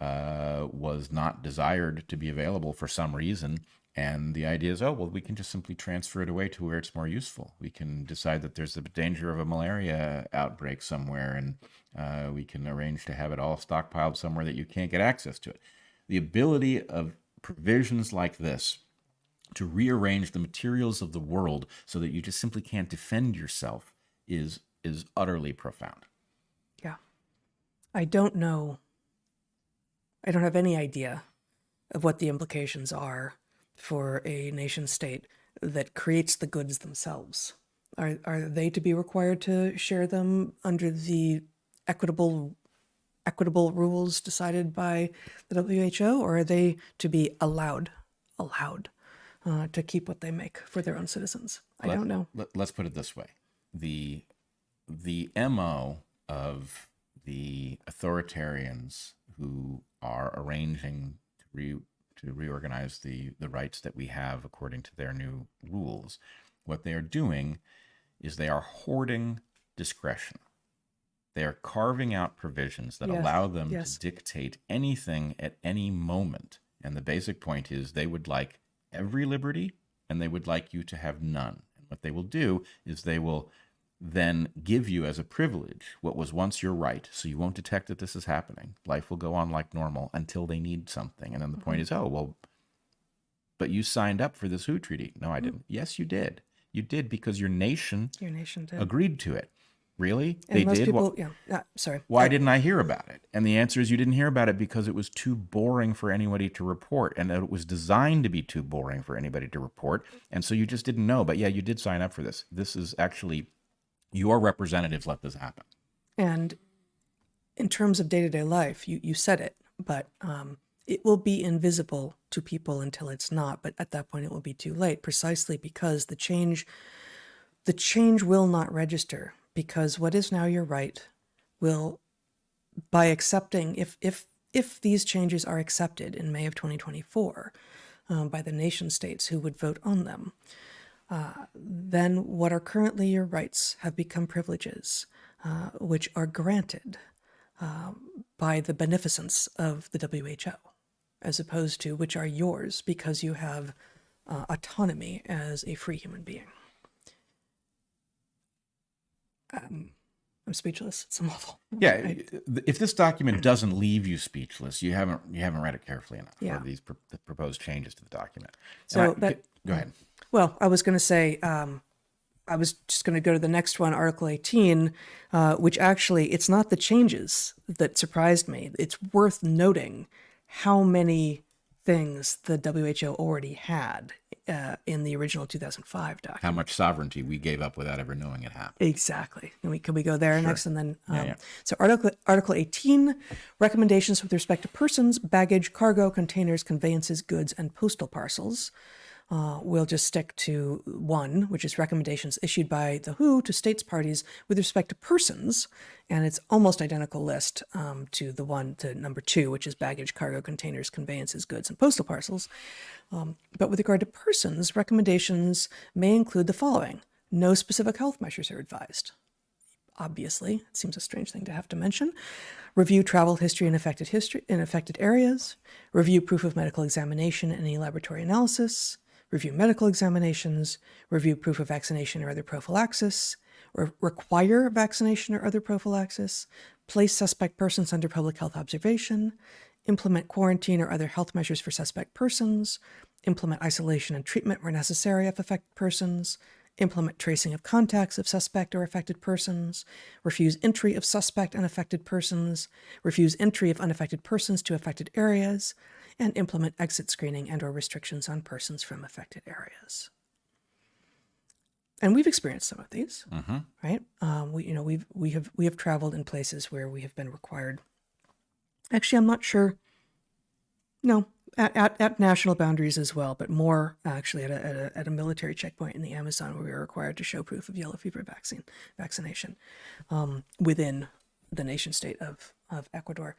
was not desired to be available for some reason. And the idea is, oh, well, we can just simply transfer it away to where it's more useful. We can decide that there's a danger of a malaria outbreak somewhere, and we can arrange to have it all stockpiled somewhere that you can't get access to it. The ability of provisions like this to rearrange the materials of the world so that you just simply can't defend yourself is utterly profound.
Yeah. I don't know. I don't have any idea of what the implications are for a nation state that creates the goods themselves. Are they to be required to share them under the equitable rules decided by the WHO, or are they to be allowed to keep what they make for their own citizens? I don't know.
Let's put it this way: the MO of the authoritarians who are arranging to reorganize the rights that we have according to their new rules, what they are doing is they are hoarding discretion. They are carving out provisions that allow them to dictate anything at any moment. And the basic point is they would like every liberty and they would like you to have none. And what they will do is they will then give you as a privilege what was once your right, so you won't detect that this is happening. Life will go on like normal until they need something. And then the point is, oh, well, but you signed up for this WHO treaty. No, I didn't. Yes, you did. You did because your nation
did.
Agreed to it. Really?
And
they
most
did?
people, sorry.
Why didn't I hear about it? And the answer is you didn't hear about it because it was too boring for anybody to report. And it was designed to be too boring for anybody to report. And so you just didn't know. But yeah, you did sign up for this. This is actually your representatives let this happen.
And in terms of day-to-day life, you said it, but it will be invisible to people until it's not. But at that point, it will be too late, precisely because the change will not register, because what is now your right will, by accepting, if these changes are accepted in May of 2024 by the nation states who would vote on them, then what are currently your rights have become privileges, which are granted by the beneficence of the WHO, as opposed to which are yours because you have autonomy as a free human being. I'm speechless. It's awful.
Yeah, if this document doesn't leave you speechless, you haven't read it carefully enough.
Yeah.
For these the proposed changes to the document.
So
go ahead.
Well, I was going to say, I was just going to go to the next one, Article 18, which actually, it's not the changes that surprised me. It's worth noting how many things the WHO already had in the original 2005 document.
How much sovereignty we gave up without ever knowing it happened.
Exactly. Can we go there next? And then,
Yeah.
So Article 18, recommendations with respect to persons, baggage, cargo, containers, conveyances, goods, and postal parcels. We'll just stick to one, which is recommendations issued by the WHO to states parties with respect to persons, and it's almost identical list to number 2, which is baggage, cargo, containers, conveyances, goods, and postal parcels. But with regard to persons, recommendations may include the following: no specific health measures are advised. Obviously, it seems a strange thing to have to mention. Review travel history in affected areas. Review proof of medical examination and any laboratory analysis. Review medical examinations, review proof of vaccination or other prophylaxis, or require vaccination or other prophylaxis, place suspect persons under public health observation, implement quarantine or other health measures for suspect persons, implement isolation and treatment where necessary of affected persons, implement tracing of contacts of suspect or affected persons, refuse entry of suspect and affected persons, refuse entry of unaffected persons to affected areas, and implement exit screening and/or restrictions on persons from affected areas. And we've experienced some of these, right? We have traveled in places where we have been required. Actually, I'm not sure. No, at national boundaries as well, but more actually at a military checkpoint in the Amazon where we were required to show proof of yellow fever vaccination within the nation state of Ecuador.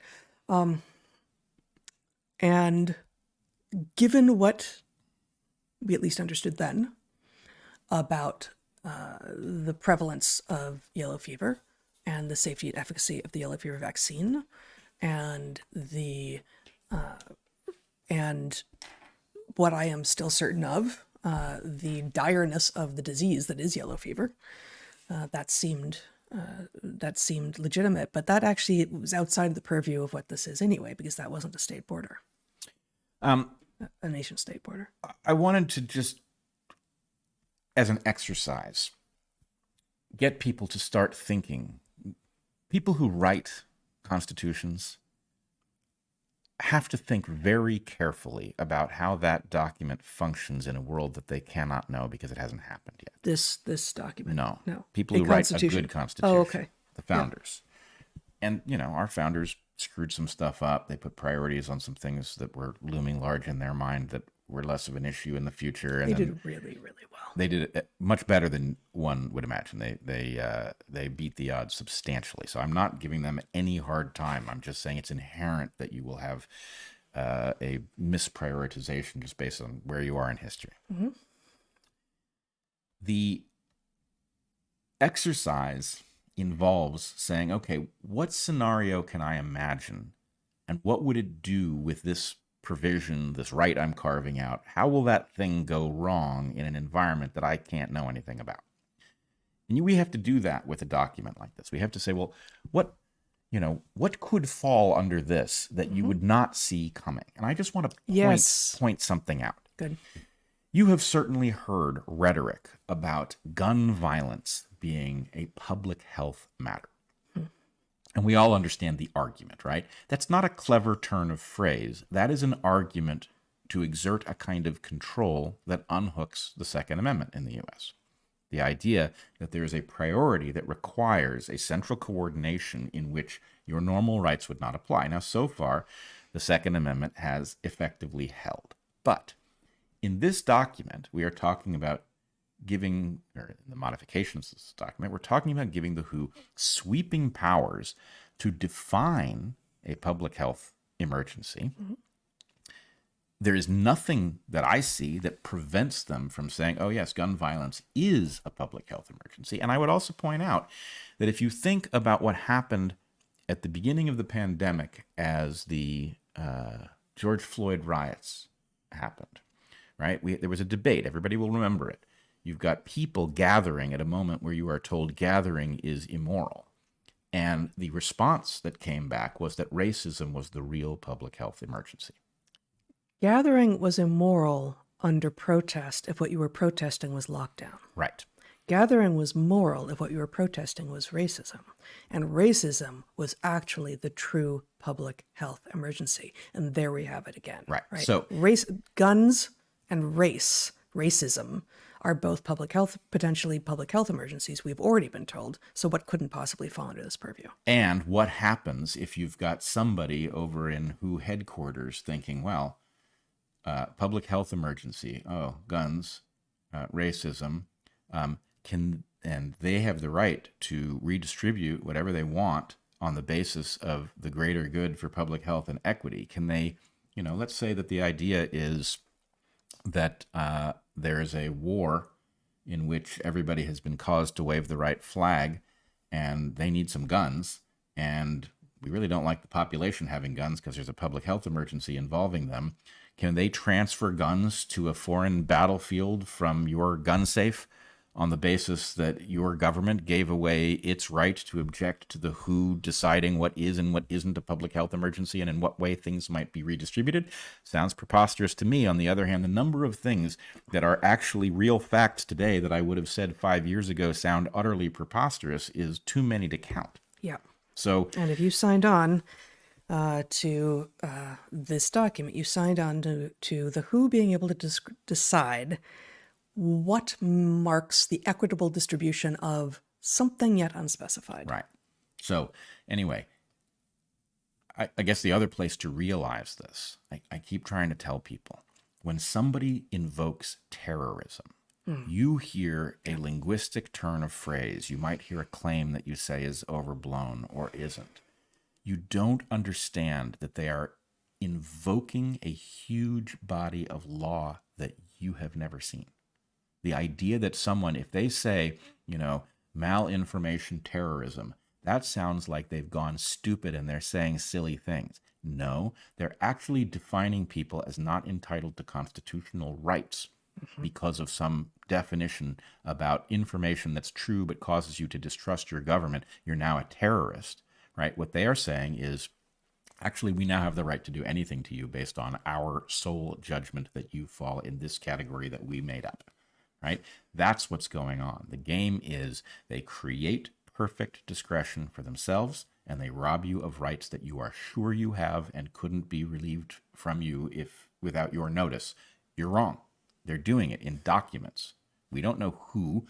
And given what we at least understood then, about the prevalence of yellow fever and the safety and efficacy of the yellow fever vaccine, and and what I am still certain of, the direness of the disease that is yellow fever. That seemed legitimate, but that actually was outside the purview of what this is anyway, because that wasn't a state border, a nation state border.
I wanted to just, as an exercise, get people to start thinking. People who write constitutions have to think very carefully about how that document functions in a world that they cannot know because it hasn't happened yet.
This document?
No. People who write a good constitution.
Oh, okay.
The founders. Yeah. And, our founders screwed some stuff up. They put priorities on some things that were looming large in their mind that were less of an issue in the future. And
they did really, really well.
They did it much better than one would imagine. They beat the odds substantially. So I'm not giving them any hard time. I'm just saying it's inherent that you will have a misprioritization just based on where you are in history.
Mm-hmm.
The exercise involves saying, okay, what scenario can I imagine? And what would it do with this provision, this right I'm carving out? How will that thing go wrong in an environment that I can't know anything about? And we have to do that with a document like this. We have to say, well, what could fall under this that you would not see coming? And I just want to point something out.
Good.
You have certainly heard rhetoric about gun violence being a public health matter. And we all understand the argument, right? That's not a clever turn of phrase. That is an argument to exert a kind of control that unhooks the Second Amendment in the U.S. The idea that there is a priority that requires a central coordination in which your normal rights would not apply. Now, so far, the Second Amendment has effectively held. But in this document, we are talking about giving, or the modifications of this document, we're talking about giving the WHO sweeping powers to define a public health emergency. Mm-hmm. There is nothing that I see that prevents them from saying, oh yes, gun violence is a public health emergency. And I would also point out that if you think about what happened at the beginning of the pandemic as the George Floyd riots happened, right? There was a debate. Everybody will remember it. You've got people gathering at a moment where you are told gathering is immoral. And the response that came back was that racism was the real public health emergency.
Gathering was immoral under protest if what you were protesting was lockdown.
Right.
Gathering was moral if what you were protesting was racism. And racism was actually the true public health emergency. And there we have it again.
Right. So
guns and racism are both potentially public health emergencies, we've already been told. So what couldn't possibly fall under this purview?
And what happens if you've got somebody over in WHO headquarters thinking, well, public health emergency, guns, racism, and they have the right to redistribute whatever they want on the basis of the greater good for public health and equity. Can they, let's say that the idea is that there is a war in which everybody has been caused to wave the right flag and they need some guns, and we really don't like the population having guns because there's a public health emergency involving them. Can they transfer guns to a foreign battlefield from your gun safe on the basis that your government gave away its right to object to the WHO deciding what is and what isn't a public health emergency and in what way things might be redistributed? Sounds preposterous to me. On the other hand, the number of things that are actually real facts today that I would have said 5 years ago sound utterly preposterous is too many to count.
Yeah.
So,
and if you signed on to this document, you signed on to the WHO being able to decide what marks the equitable distribution of something yet unspecified.
Right. So anyway, I guess the other place to realize this, I keep trying to tell people, when somebody invokes terrorism, you hear a linguistic turn of phrase. You might hear a claim that you say is overblown or isn't. You don't understand that they are invoking a huge body of law that you have never seen. The idea that someone, if they say, malinformation terrorism, that sounds like they've gone stupid and they're saying silly things. No, they're actually defining people as not entitled to constitutional rights because of some definition about information that's true but causes you to distrust your government. You're now a terrorist, right? What they are saying is, actually, we now have the right to do anything to you based on our sole judgment that you fall in this category that we made up, right? That's what's going on. The game is they create perfect discretion for themselves, and they rob you of rights that you are sure you have and couldn't be relieved from you if without your notice. You're wrong. They're doing it in documents. We don't know who.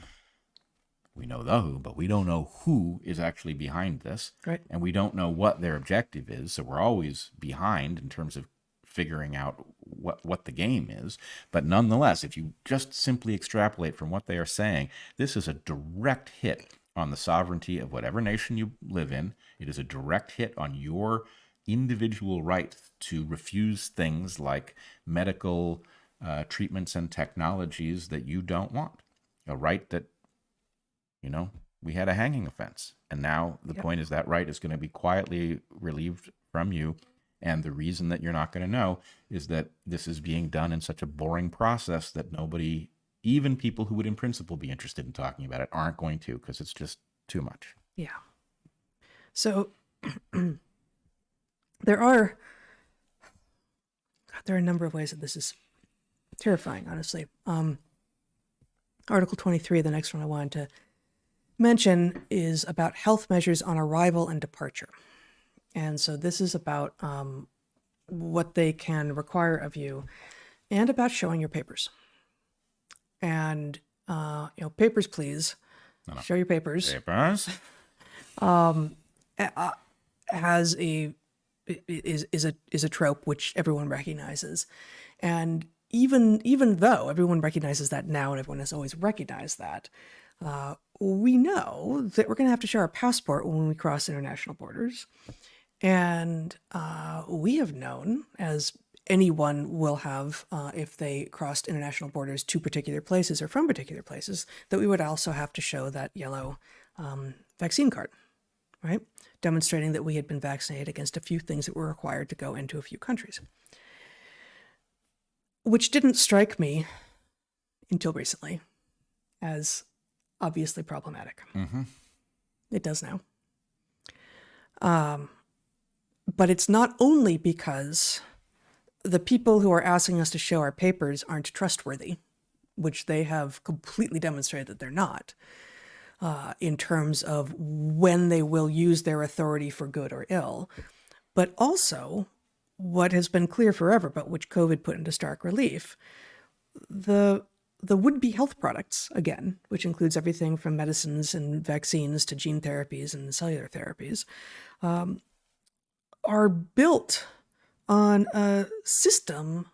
We know the who, but we don't know who is actually behind this.
Right.
And we don't know what their objective is. So we're always behind in terms of figuring out what the game is. But nonetheless, if you just simply extrapolate from what they are saying, this is a direct hit on the sovereignty of whatever nation you live in. It is a direct hit on your individual right to refuse things like medical treatments and technologies that you don't want. A right that, we had a hanging offense. And now the point is that right is going to be quietly relieved from you. And the reason that you're not going to know is that this is being done in such a boring process that nobody, even people who would in principle be interested in talking about it, aren't going to, because it's just too much.
Yeah. So there are a number of ways that this is terrifying, honestly. Article 23, the next one I wanted to mention, is about health measures on arrival and departure. And so this is about what they can require of you and about showing your papers. And, papers, please. No. Show your papers.
Papers.
Is a trope which everyone recognizes. And even though everyone recognizes that now and everyone has always recognized that, we know that we're going to have to show our passport when we cross international borders. And we have known, as anyone will have if they crossed international borders to particular places or from particular places, that we would also have to show that yellow vaccine card, right? Demonstrating that we had been vaccinated against a few things that were required to go into a few countries. Which didn't strike me until recently as obviously problematic.
Mm-hmm.
It does now. But it's not only because the people who are asking us to show our papers aren't trustworthy, which they have completely demonstrated that they're not, in terms of when they will use their authority for good or ill, but also what has been clear forever, but which COVID put into stark relief, the would-be health products, again, which includes everything from medicines and vaccines to gene therapies and cellular therapies, are built on a system,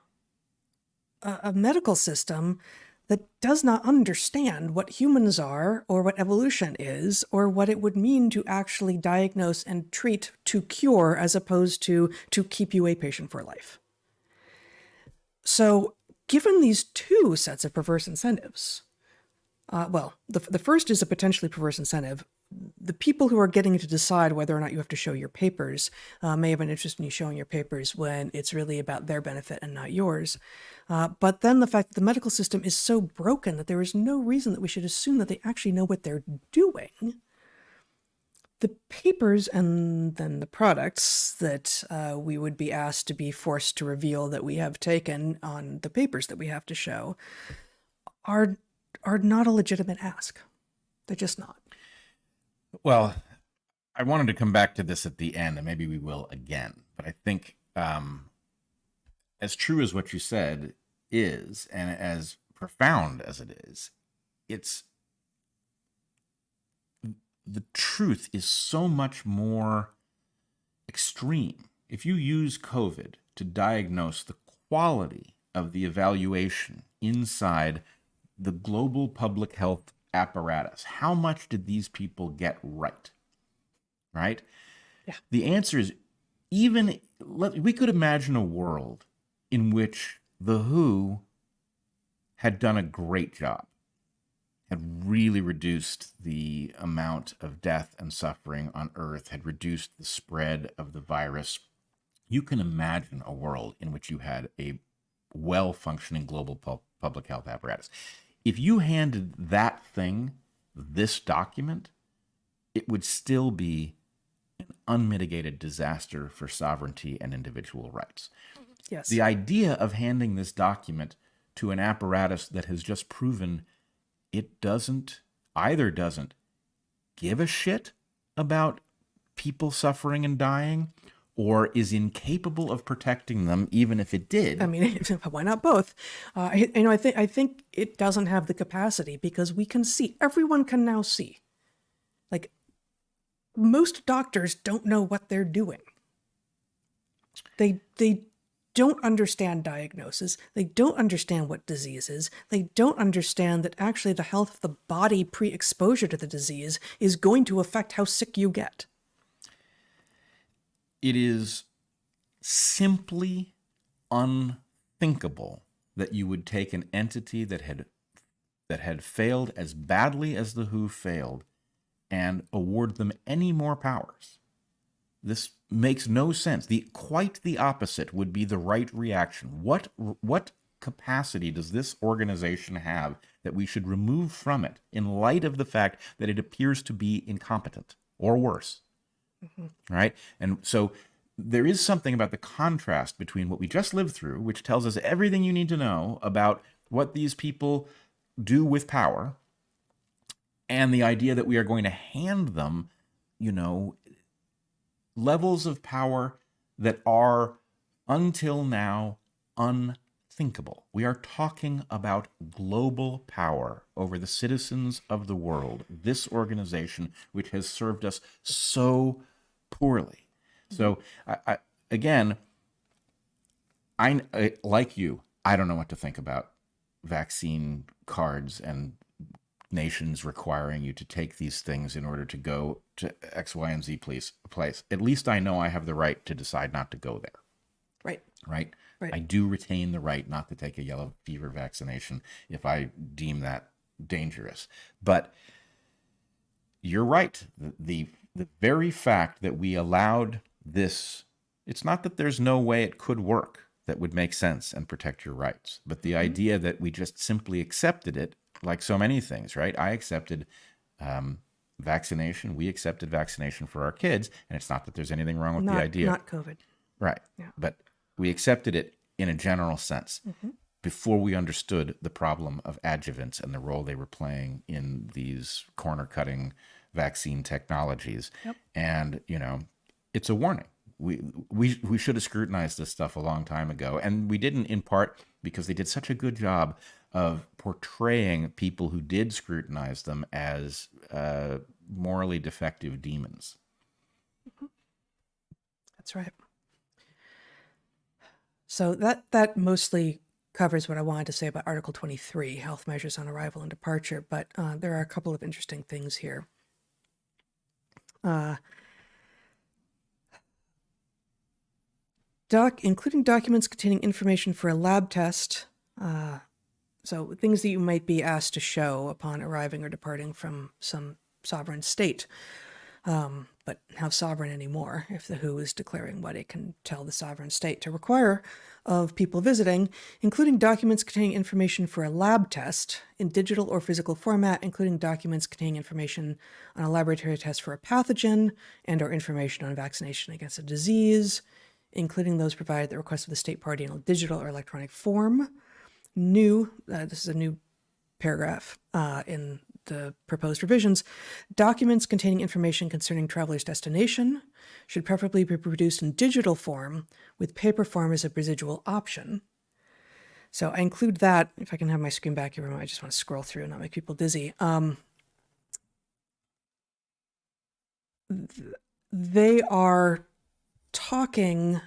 a medical system that does not understand what humans are or what evolution is or what it would mean to actually diagnose and treat to cure as opposed to keep you a patient for life. So given these two sets of perverse incentives, the first is a potentially perverse incentive. The people who are getting to decide whether or not you have to show your papers may have an interest in you showing your papers when it's really about their benefit and not yours. But then the fact that the medical system is so broken that there is no reason that we should assume that they actually know what they're doing. The papers and then the products that we would be asked to be forced to reveal that we have taken on the papers that we have to show are not a legitimate ask. They're just not.
Well, I wanted to come back to this at the end, and maybe we will again. But I think as true as what you said is, and as profound as it is, the truth is so much more extreme. If you use COVID to diagnose the quality of the evaluation inside the global public health apparatus, how much did these people get right? Right?
Yeah.
The answer is, we could imagine a world in which the WHO had done a great job, had really reduced the amount of death and suffering on Earth, had reduced the spread of the virus. You can imagine a world in which you had a well-functioning global public health apparatus. If you handed that thing this document, it would still be an unmitigated disaster for sovereignty and individual rights.
Yes.
The idea of handing this document to an apparatus that has just proven it doesn't give a shit about people suffering and dying, or is incapable of protecting them, even if it did.
I mean, why not both? I think it doesn't have the capacity, because we can see, everyone can now see. Like, most doctors don't know what they're doing. They don't understand diagnosis. They don't understand what disease is. They don't understand that actually the health of the body pre-exposure to the disease is going to affect how sick you get.
It is simply unthinkable that you would take an entity that had failed as badly as the WHO failed and award them any more powers. This makes no sense. Quite the opposite would be the right reaction. What capacity does this organization have that we should remove from it in light of the fact that it appears to be incompetent or worse? Right? And so there is something about the contrast between what we just lived through, which tells us everything you need to know about what these people do with power, and the idea that we are going to hand them, levels of power that are, until now, unthinkable. We are talking about global power over the citizens of the world, this organization which has served us so poorly. So, I like you, I don't know what to think about vaccine cards and nations requiring you to take these things in order to go to X, Y, and Z place. At least I know I have the right to decide not to go there. Right. I do retain the right not to take a yellow fever vaccination if I deem that dangerous. But you're right. The very fact that we allowed this, it's not that there's no way it could work that would make sense and protect your rights, but the idea that we just simply accepted it, like so many things, right? I accepted vaccination. We accepted vaccination for our kids, and it's not that there's anything wrong with the idea.
Not COVID.
Right. Yeah. But we accepted it in a general sense before we understood the problem of adjuvants and the role they were playing in these corner-cutting vaccine technologies. Yep. And, it's a warning. We should have scrutinized this stuff a long time ago, and we didn't, in part because they did such a good job of portraying people who did scrutinize them as morally defective demons.
That's right. So that mostly covers what I wanted to say about Article 23, health measures on arrival and departure, but there are a couple of interesting things here. Including documents containing information for a lab test, so things that you might be asked to show upon arriving or departing from some sovereign state, but how sovereign anymore if the WHO is declaring what it can tell the sovereign state to require of people visiting, including documents containing information for a lab test in digital or physical format, including documents containing information on a laboratory test for a pathogen and or information on vaccination against a disease, including those provided at the request of the state party in a digital or electronic form. This is a new paragraph in the proposed revisions. Documents containing information concerning travelers' destination should preferably be produced in digital form, with paper form as a residual option. So I include that. If I can have my screen back here, I just want to scroll through and not make people dizzy. They are talking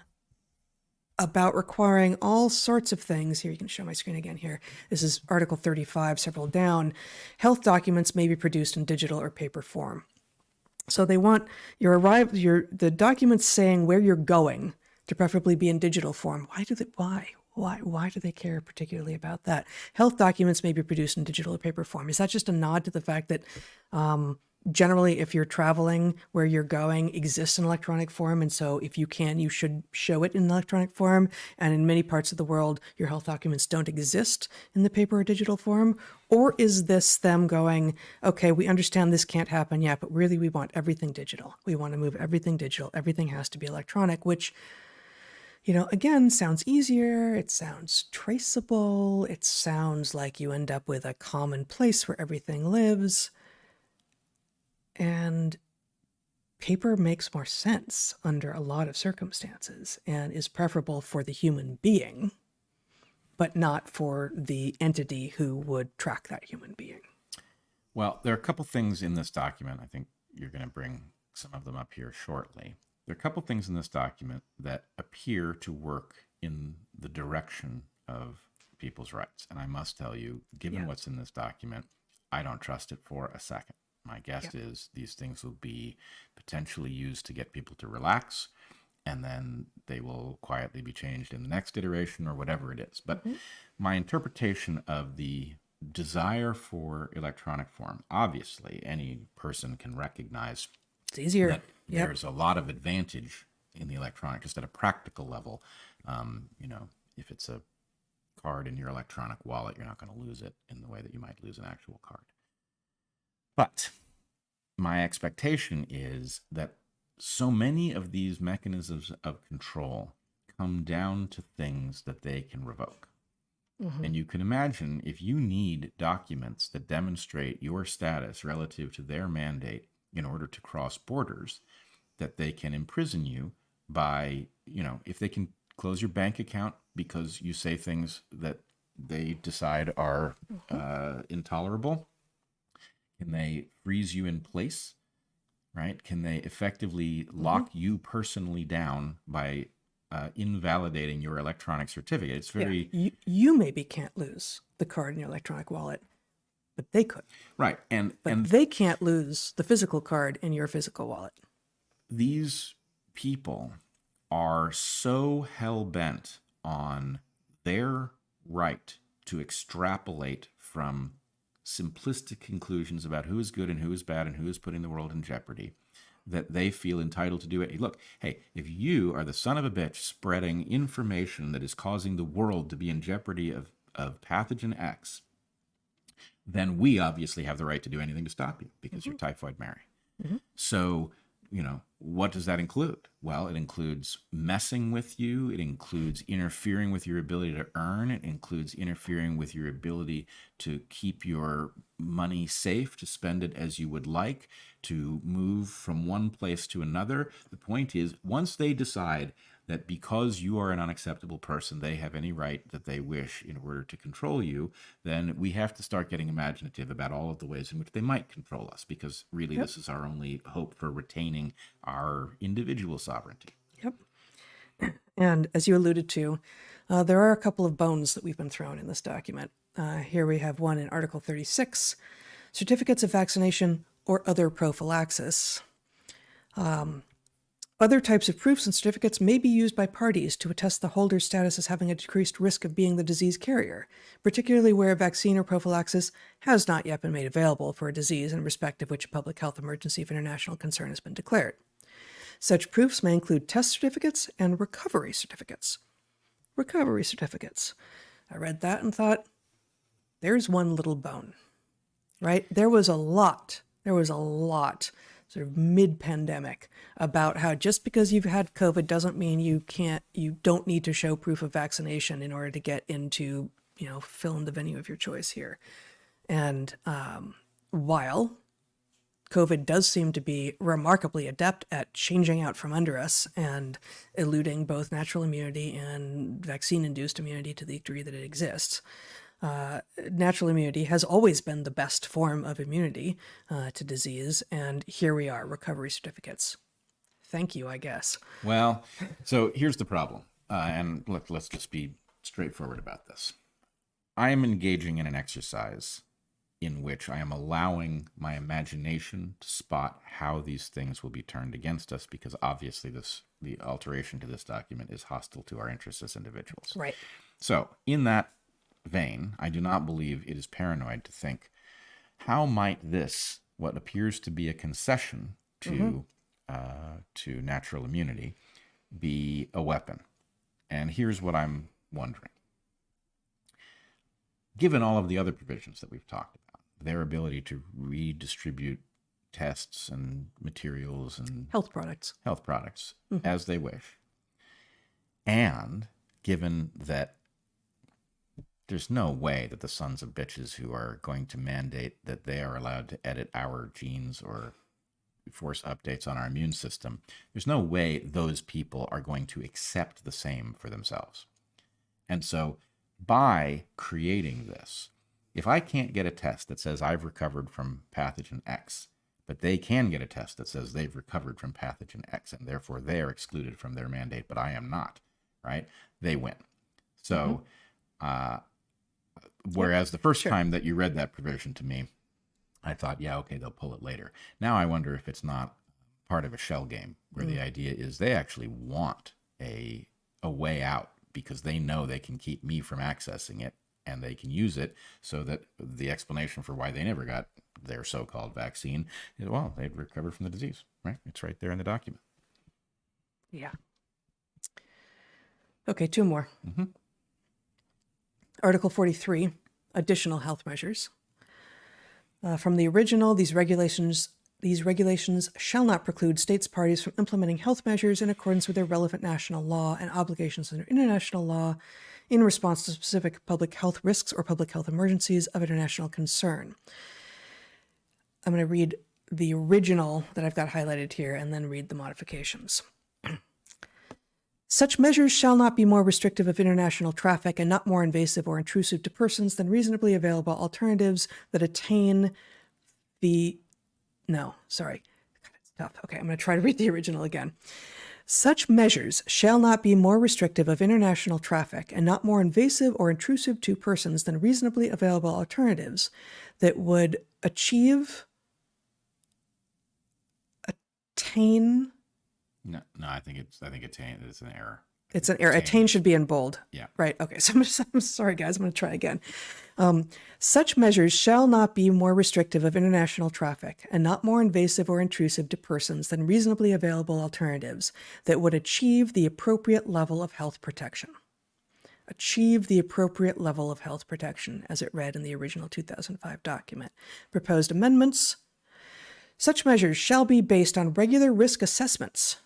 about requiring all sorts of things. Here, you can show my screen again here. This is Article 35, several down. Health documents may be produced in digital or paper form. So they want the documents saying where you're going to preferably be in digital form. Why? Why do they care particularly about that? Health documents may be produced in digital or paper form. Is that just a nod to the fact that generally, if you're traveling, where you're going exists in electronic form, and so if you can, you should show it in electronic form, and in many parts of the world, your health documents don't exist in the paper or digital form? Or is this them going, okay, we understand this can't happen yet, but really we want everything digital. We want to move everything digital. Everything has to be electronic, which, again, sounds easier. It sounds traceable. It sounds like you end up with a common place where everything lives. And paper makes more sense under a lot of circumstances and is preferable for the human being, but not for the entity who would track that human being.
Well, there are a couple things in this document. I think you're going to bring some of them up here shortly. There are a couple things in this document that appear to work in the direction of people's rights. And I must tell you, given what's in this document, I don't trust it for a second. My guess is these things will be potentially used to get people to relax, and then they will quietly be changed in the next iteration or whatever it is. But my interpretation of the desire for electronic form, obviously, any person can recognize
it's easier.
That there's a lot of advantage in the electronic, just at a practical level. If it's a card in your electronic wallet, you're not going to lose it in the way that you might lose an actual card. But my expectation is that so many of these mechanisms of control come down to things that they can revoke. And you can imagine if you need documents that demonstrate your status relative to their mandate in order to cross borders, that they can imprison you by, if they can close your bank account because you say things that they decide are intolerable. Can they freeze you in place, right? Can they effectively lock you personally down by invalidating your electronic certificate? It's very...
You maybe can't lose the card in your electronic wallet, but they could.
Right. And
they can't lose the physical card in your physical wallet.
These people are so hell-bent on their right to extrapolate from simplistic conclusions about who is good and who is bad and who is putting the world in jeopardy, that they feel entitled to do it. Look, hey, if you are the son of a bitch spreading information that is causing the world to be in jeopardy of pathogen X, then we obviously have the right to do anything to stop you because you're Typhoid Mary. So, what does that include? Well, it includes messing with you. It includes interfering with your ability to earn. It includes interfering with your ability to keep your money safe, to spend it as you would like, to move from one place to another. The point is, once they decide that because you are an unacceptable person, they have any right that they wish in order to control you, then we have to start getting imaginative about all of the ways in which they might control us, because really this is our only hope for retaining our individual sovereignty.
Yep. And as you alluded to, there are a couple of bones that we've been thrown in this document. Here we have one in Article 36, certificates of vaccination or other prophylaxis. Other types of proofs and certificates may be used by parties to attest the holder's status as having a decreased risk of being the disease carrier, particularly where a vaccine or prophylaxis has not yet been made available for a disease in respect of which a public health emergency of international concern has been declared. Such proofs may include test certificates and recovery certificates. Recovery certificates. I read that and thought, there's one little bone, right? There was a lot sort of mid-pandemic about how just because you've had COVID doesn't mean you don't need to show proof of vaccination in order to get into, fill in the venue of your choice here. And while COVID does seem to be remarkably adept at changing out from under us and eluding both natural immunity and vaccine-induced immunity to the degree that it exists, natural immunity has always been the best form of immunity to disease, and here we are, recovery certificates. Thank you, I guess.
Well, so here's the problem, and look, let's just be straightforward about this. I am engaging in an exercise in which I am allowing my imagination to spot how these things will be turned against us, because obviously the alteration to this document is hostile to our interests as individuals.
Right.
So, in that vein, I do not believe it is paranoid to think, how might this, what appears to be a concession to natural immunity, be a weapon? And here's what I'm wondering. Given all of the other provisions that we've talked about, their ability to redistribute tests and materials and
Health products
as they wish, and given that there's no way that the sons of bitches who are going to mandate that they are allowed to edit our genes or force updates on our immune system, there's no way those people are going to accept the same for themselves. And so by creating this, if I can't get a test that says I've recovered from pathogen X, but they can get a test that says they've recovered from pathogen X, and therefore they are excluded from their mandate, but I am not, right? They win. So, whereas the first time that you read that provision to me, I thought, yeah, okay, they'll pull it later. Now I wonder if it's not part of a shell game where the idea is they actually want a way out because they know they can keep me from accessing it, and they can use it so that the explanation for why they never got their so-called vaccine is, well, they'd recovered from the disease, right? It's right there in the document.
Yeah. Okay, two more. Article 43, additional health measures. From the original, these regulations shall not preclude states parties from implementing health measures in accordance with their relevant national law and obligations under international law in response to specific public health risks or public health emergencies of international concern. I'm going to read the original that I've got highlighted here and then read the modifications. Such measures shall not be more restrictive of international traffic and not more invasive or intrusive to persons than reasonably available alternatives that attain the... No, sorry. God, it's tough. Okay, I'm going to try to read the original again. Such measures shall not be more restrictive of international traffic and not more invasive or intrusive to persons than reasonably available alternatives that would attain...
No, I think it's an error.
It's an error. Attain should be in bold.
Yeah.
Right. Okay. So I'm sorry, guys. I'm going to try again. Such measures shall not be more restrictive of international traffic and not more invasive or intrusive to persons than reasonably available alternatives that would achieve the appropriate level of health protection. Achieve the appropriate level of health protection, as it read in the original 2005 document. Proposed amendments. Such measures shall be based on regular risk assessments,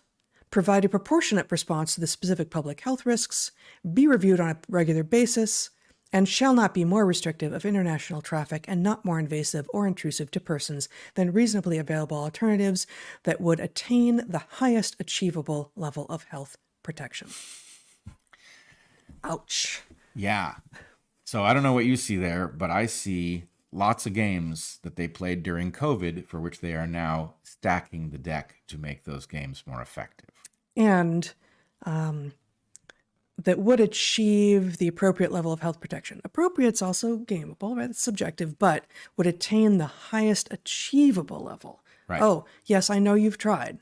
provide a proportionate response to the specific public health risks, be reviewed on a regular basis, and shall not be more restrictive of international traffic and not more invasive or intrusive to persons than reasonably available alternatives that would attain the highest achievable level of health protection. Ouch.
Yeah. So I don't know what you see there, but I see lots of games that they played during COVID for which they are now stacking the deck to make those games more effective.
And that would achieve the appropriate level of health protection. Appropriate's also gameable, right? It's subjective, but would attain the highest achievable level.
Right.
Oh, yes, I know you've tried,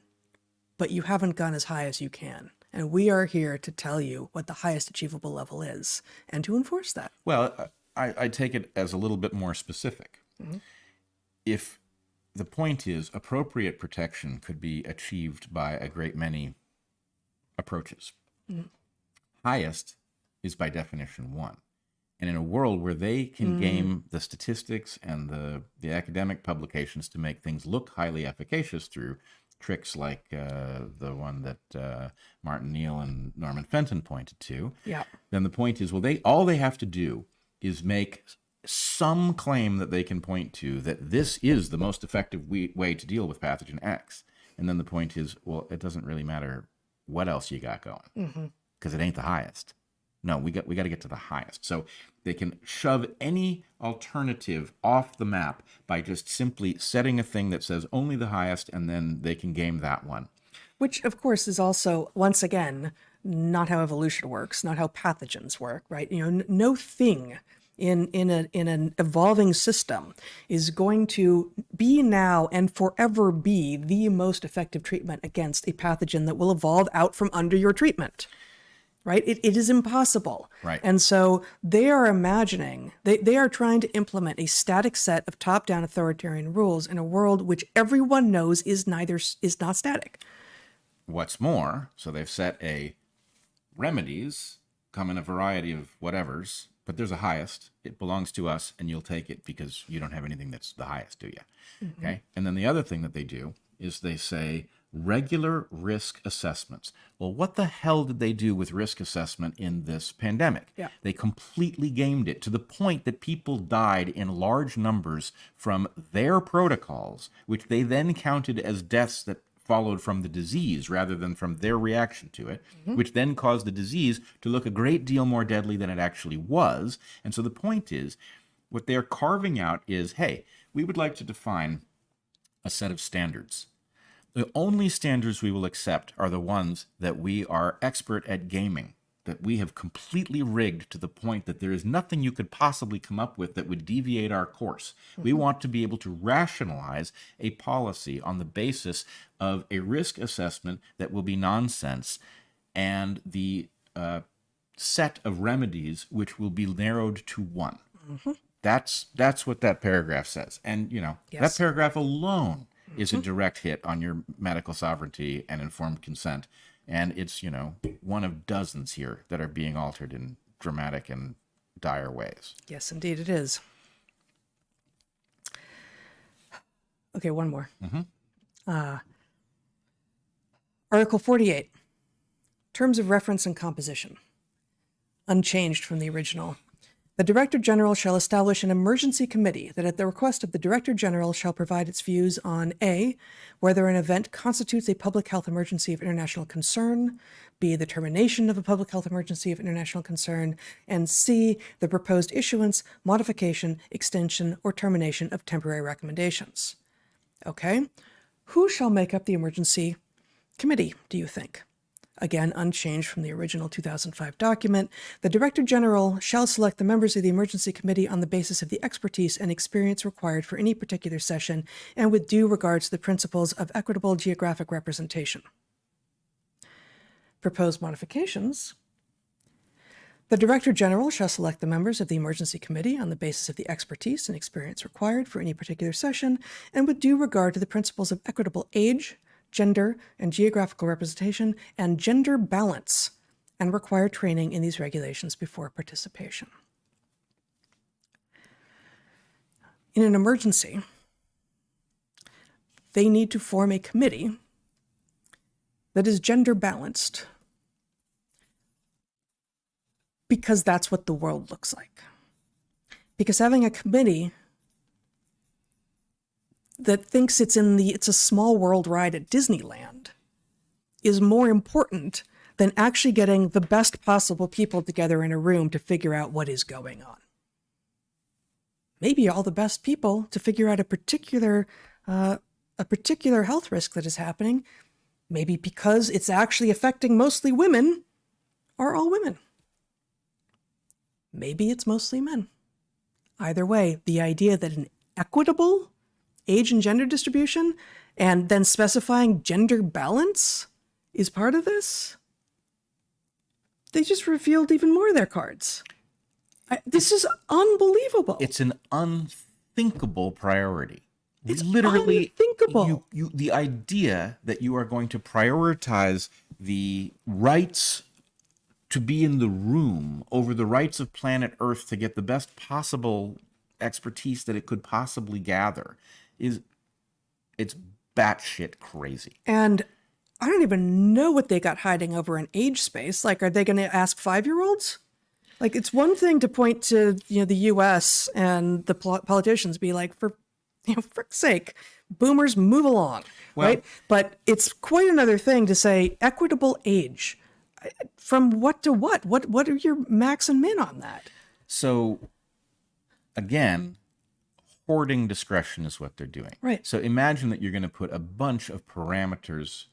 but you haven't gone as high as you can. And we are here to tell you what the highest achievable level is and to enforce that.
Well, I take it as a little bit more specific. If the point is appropriate protection could be achieved by a great many approaches. Highest is by definition one. And in a world where they can game the statistics and the academic publications to make things look highly efficacious through tricks like the one that Martin Neal and Norman Fenton pointed to, then the point is, well, all they have to do is make some claim that they can point to that this is the most effective way to deal with pathogen X. And then the point is, well, it doesn't really matter what else you got going because it ain't the highest. No, we got to get to the highest. So they can shove any alternative off the map by just simply setting a thing that says only the highest, and then they can game that one.
Which, of course, is also, once again, not how evolution works, not how pathogens work, right? You know, no thing in an evolving system is going to be now and forever be the most effective treatment against a pathogen that will evolve out from under your treatment. right? It is impossible.
Right.
And so they are imagining, they are trying to implement a static set of top-down authoritarian rules in a world which everyone knows is not static.
What's more, so they've set a remedies come in a variety of whatevers, but there's a highest. It belongs to us, and you'll take it because you don't have anything that's the highest, do you? Mm-hmm. Okay. And then the other thing that they do is they say regular risk assessments. Well, what the hell did they do with risk assessment in this pandemic?
Yeah.
They completely gamed it to the point that people died in large numbers from their protocols, which they then counted as deaths that followed from the disease rather than from their reaction to it, which then caused the disease to look a great deal more deadly than it actually was. And so the point is, what they're carving out is, hey, we would like to define a set of standards. The only standards we will accept are the ones that we are expert at gaming, that we have completely rigged to the point that there is nothing you could possibly come up with that would deviate our course. We want to be able to rationalize a policy on the basis of a risk assessment that will be nonsense and the set of remedies which will be narrowed to one. That's what that paragraph says. And, that paragraph alone is a direct hit on your medical sovereignty and informed consent. And it's, one of dozens here that are being altered in dramatic and dire ways.
Yes, indeed it is. Okay, one more. Article 48, Terms of Reference and Composition, unchanged from the original. The Director General shall establish an emergency committee that at the request of the Director General shall provide its views on A, whether an event constitutes a public health emergency of international concern, B, the termination of a public health emergency of international concern, and C, the proposed issuance, modification, extension, or termination of temporary recommendations. Okay, who shall make up the emergency committee, do you think? Again, unchanged from the original 2005 document. The Director General shall select the members of the Emergency Committee on the basis of the expertise and experience required for any particular session and with due regard to the principles of equitable geographic representation. Proposed modifications. The Director General shall select the members of the Emergency Committee on the basis of the expertise and experience required for any particular session and with due regard to the principles of equitable age, gender and geographical representation, and gender balance, and require training in these regulations before participation. In an emergency, they need to form a committee that is gender balanced because that's what the world looks like. Because having a committee that thinks it's a small world ride at Disneyland is more important than actually getting the best possible people together in a room to figure out what is going on. Maybe all the best people to figure out a particular health risk that is happening, maybe because it's actually affecting mostly women, are all women. Maybe it's mostly men. Either way, the idea that an equitable age and gender distribution and then specifying gender balance is part of this, they just revealed even more of their cards. This is unbelievable.
It's an unthinkable priority.
It's
literally
unthinkable.
The idea that you are going to prioritize the rights to be in the room over the rights of planet Earth to get the best possible expertise that it could possibly gather it's batshit crazy. And
I don't even know what they got hiding over in age space. Like, are they going to ask 5-year-olds? Like, it's one thing to point to, the U.S. and the politicians be like, for frick's sake, boomers move along, right? But it's quite another thing to say equitable age. From what to what? What are your max and min on that?
So, again, hoarding discretion is what they're doing.
Right.
So imagine that you're going to put a bunch of parameters.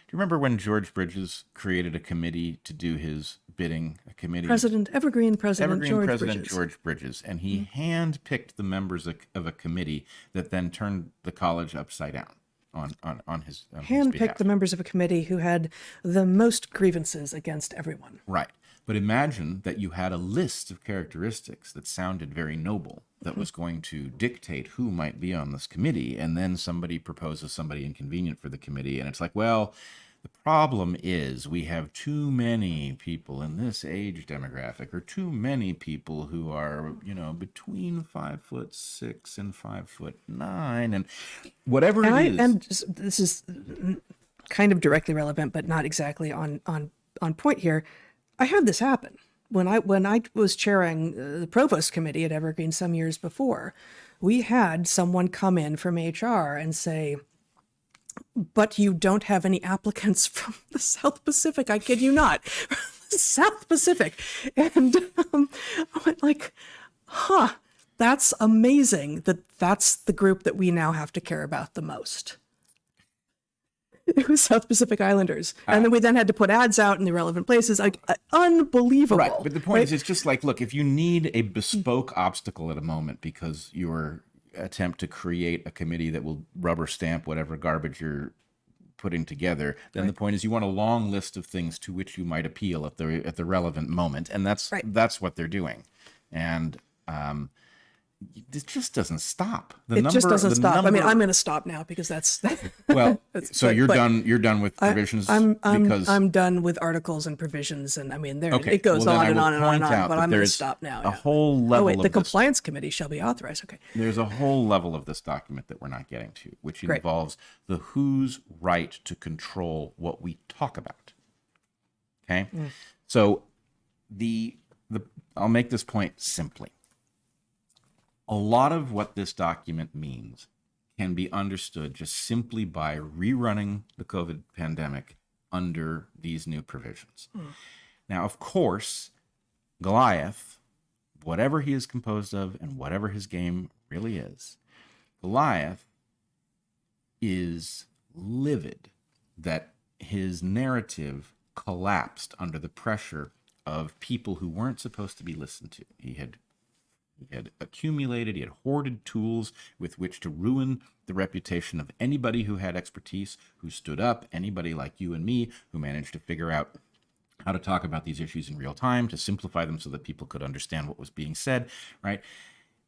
Do you remember when George Bridges created a committee to do his bidding?
Evergreen President
George Bridges. And he handpicked the members of a committee that then turned the college upside down. on his behalf.
Handpicked the members of a committee who had the most grievances against everyone.
Right. But imagine that you had a list of characteristics that sounded very noble, that was going to dictate who might be on this committee, and then somebody proposes somebody inconvenient for the committee, and it's like, well, the problem is we have too many people in this age demographic, or too many people who are, between 5'6" and 5'9", and whatever it is.
And this is kind of directly relevant, but not exactly on point here. I had this happen when I was chairing the provost committee at Evergreen some years before. We had someone come in from HR and say, "But you don't have any applicants from the South Pacific. I kid you not, South Pacific." And I went like, that's amazing that's the group that we now have to care about the most. It was South Pacific Islanders. And then we had to put ads out in the relevant places. Unbelievable.
Right. But the point is, it's just like, look, if you need a bespoke obstacle at a moment because your attempt to create a committee that will rubber stamp whatever garbage you're putting together, then the point is you want a long list of things to which you might appeal at the relevant moment. And that's what they're doing. And it just doesn't stop.
It just doesn't stop. I mean, I'm going to stop now because that's
well. So you're done. You're done with provisions.
I'm done with articles and provisions, and I mean, it goes on and on and on and on. But I'm going to stop now.
A whole level.
The compliance committee shall be authorized. Okay.
There's a whole level of this document that we're not getting to, which involves the WHO's right to control what we talk about. Okay. So I'll make this point simply. A lot of what this document means can be understood just simply by rerunning the COVID pandemic under these new provisions. Now, of course, Goliath, whatever he is composed of and whatever his game really is, Goliath is livid that his narrative collapsed under the pressure of people who weren't supposed to be listened to. He had accumulated, he had hoarded tools with which to ruin the reputation of anybody who had expertise, who stood up, anybody like you and me, who managed to figure out how to talk about these issues in real time, to simplify them so that people could understand what was being said, right?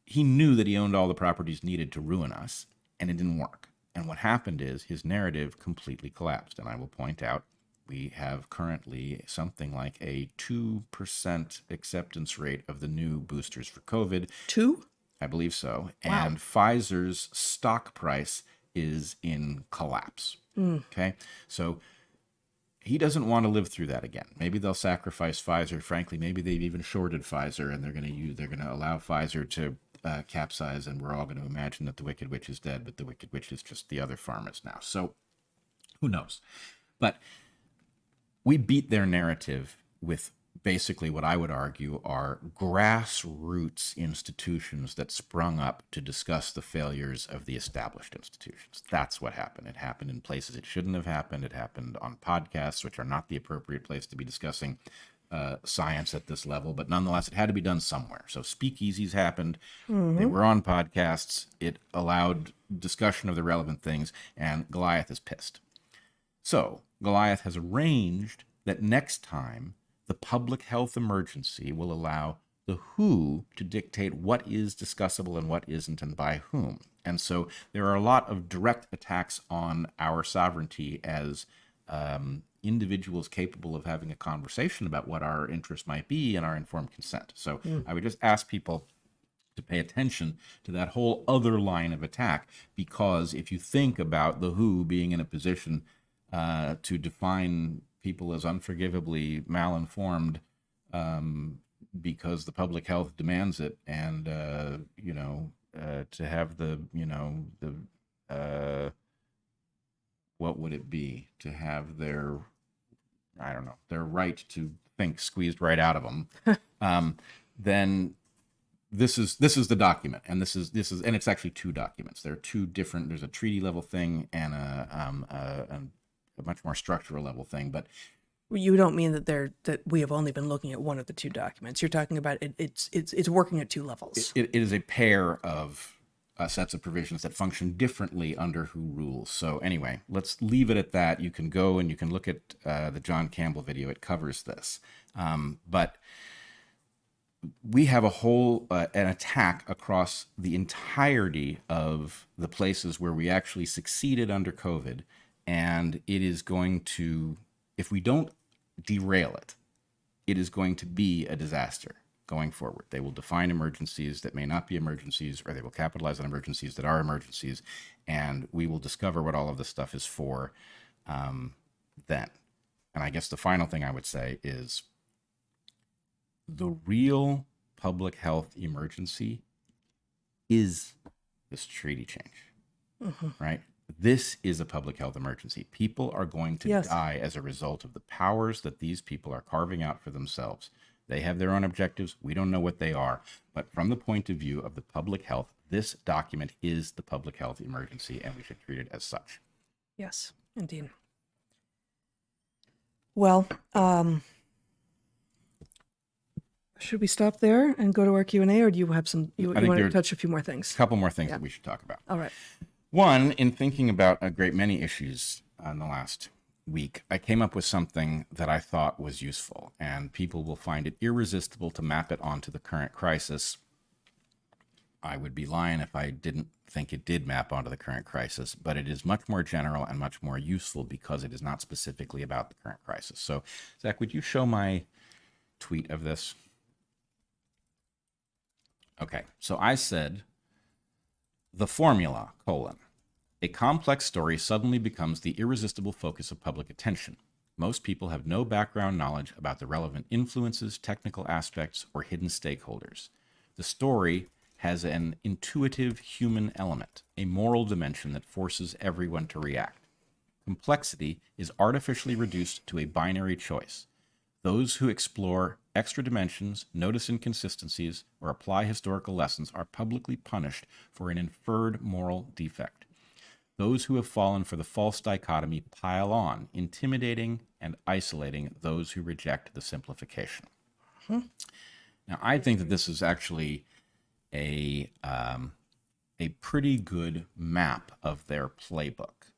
He knew that he owned all the properties needed to ruin us, and it didn't work. And what happened is his narrative completely collapsed. And I will point out, we have currently something like a 2% acceptance rate of the new boosters for COVID.
2?
I believe so.
Wow.
And Pfizer's stock price is in collapse. Okay. So he doesn't want to live through that again. Maybe they'll sacrifice Pfizer. Frankly, maybe they've even shorted Pfizer and they're going to allow Pfizer to capsize, and we're all going to imagine that the Wicked Witch is dead, but the Wicked Witch is just the other pharmas now. So who knows? But we beat their narrative with basically what I would argue are grassroots institutions that sprung up to discuss the failures of the established institutions. That's what happened. It happened in places it shouldn't have happened. It happened on podcasts, which are not the appropriate place to be discussing science at this level, but nonetheless, it had to be done somewhere. So speakeasies happened. They were on podcasts. It allowed discussion of the relevant things, and Goliath is pissed. So Goliath has arranged that next time the public health emergency will allow the WHO to dictate what is discussable and what isn't and by whom. And so there are a lot of direct attacks on our sovereignty as individuals capable of having a conversation about what our interests might be and our informed consent. So I would just ask people to pay attention to that whole other line of attack, because if you think about the WHO being in a position to define people as unforgivably malinformed because the public health demands it, and to have the what would it be, to have their right to think squeezed right out of them, then this is the document, and this is and it's actually two documents. There are two different. There's a treaty level thing and a much more structural level thing. But
you don't mean that we have only been looking at one of the two documents. You're talking about it's working at two levels.
It is a pair of sets of provisions that function differently under who rules. So anyway, let's leave it at that. You can go and you can look at the John Campbell video. It covers this. But we have a whole an attack across the entirety of the places where we actually succeeded under COVID. And it is going to, if we don't derail it, it is going to be a disaster going forward. They will define emergencies that may not be emergencies, or they will capitalize on emergencies that are emergencies, and we will discover what all of this stuff is for then. And I guess the final thing I would say is the real public health emergency is this treaty change, right? This is a public health emergency. People are going to die as a result of the powers that these people are carving out for themselves. They have their own objectives. We don't know what they are. But from the point of view of the public health, this document is the public health emergency, and we should treat it as such.
Yes, indeed. Well, should we stop there and go to our Q&A, or do you have some, you want to touch a few more things?
A couple more things that we should talk about.
All right.
One, in thinking about a great many issues in the last week, I came up with something that I thought was useful, and people will find it irresistible to map it onto the current crisis. I would be lying if I didn't think it did map onto the current crisis, but it is much more general and much more useful because it is not specifically about the current crisis. So, Zach, would you show my tweet of this? Okay, so I said, the formula, a complex story suddenly becomes the irresistible focus of public attention. Most people have no background knowledge about the relevant influences, technical aspects, or hidden stakeholders. The story has an intuitive human element, a moral dimension that forces everyone to react. Complexity is artificially reduced to a binary choice. Those who explore extra dimensions, notice inconsistencies, or apply historical lessons are publicly punished for an inferred moral defect. Those who have fallen for the false dichotomy pile on, intimidating and isolating those who reject the simplification. Now, I think that this is actually a pretty good map of their playbook.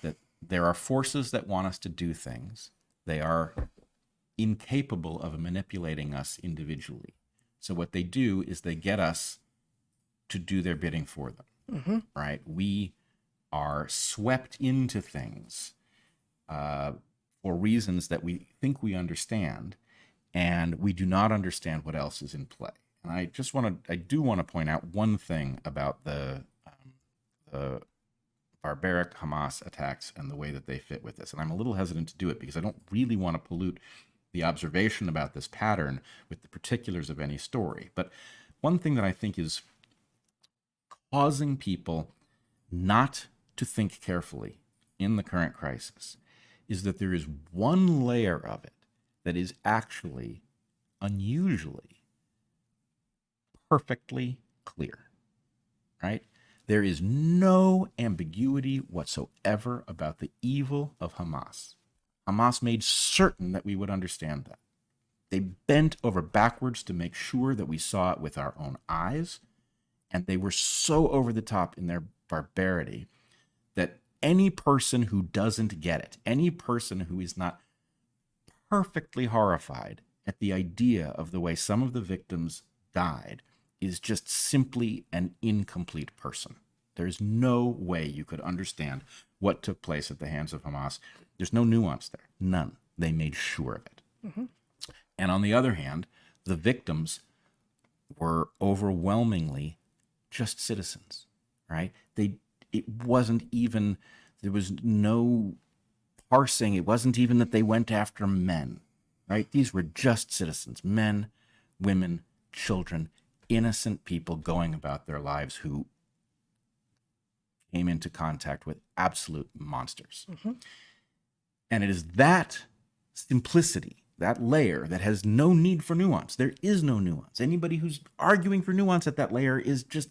That there are forces that want us to do things. They are incapable of manipulating us individually. So what they do is they get us to do their bidding for them, right? We are swept into things for reasons that we think we understand, and we do not understand what else is in play. And I do want to point out one thing about the barbaric Hamas attacks and the way that they fit with this. And I'm a little hesitant to do it because I don't really want to pollute the observation about this pattern with the particulars of any story. But one thing that I think is causing people not to think carefully in the current crisis is that there is one layer of it that is actually unusually perfectly clear, right? There is no ambiguity whatsoever about the evil of Hamas. Hamas made certain that we would understand that. They bent over backwards to make sure that we saw it with our own eyes, and they were so over the top in their barbarity that any person who doesn't get it, any person who is not perfectly horrified at the idea of the way some of the victims died is just simply an incomplete person. There's no way you could understand what took place at the hands of Hamas. There's no nuance there. None. They made sure of it. And on the other hand, the victims were overwhelmingly just citizens, right? It wasn't even, there was no parsing. It wasn't even that they went after men, right? These were just citizens, men, women, children, innocent people going about their lives who came into contact with absolute monsters. And it is that simplicity, that layer that has no need for nuance. There is no nuance. Anybody who's arguing for nuance at that layer is just,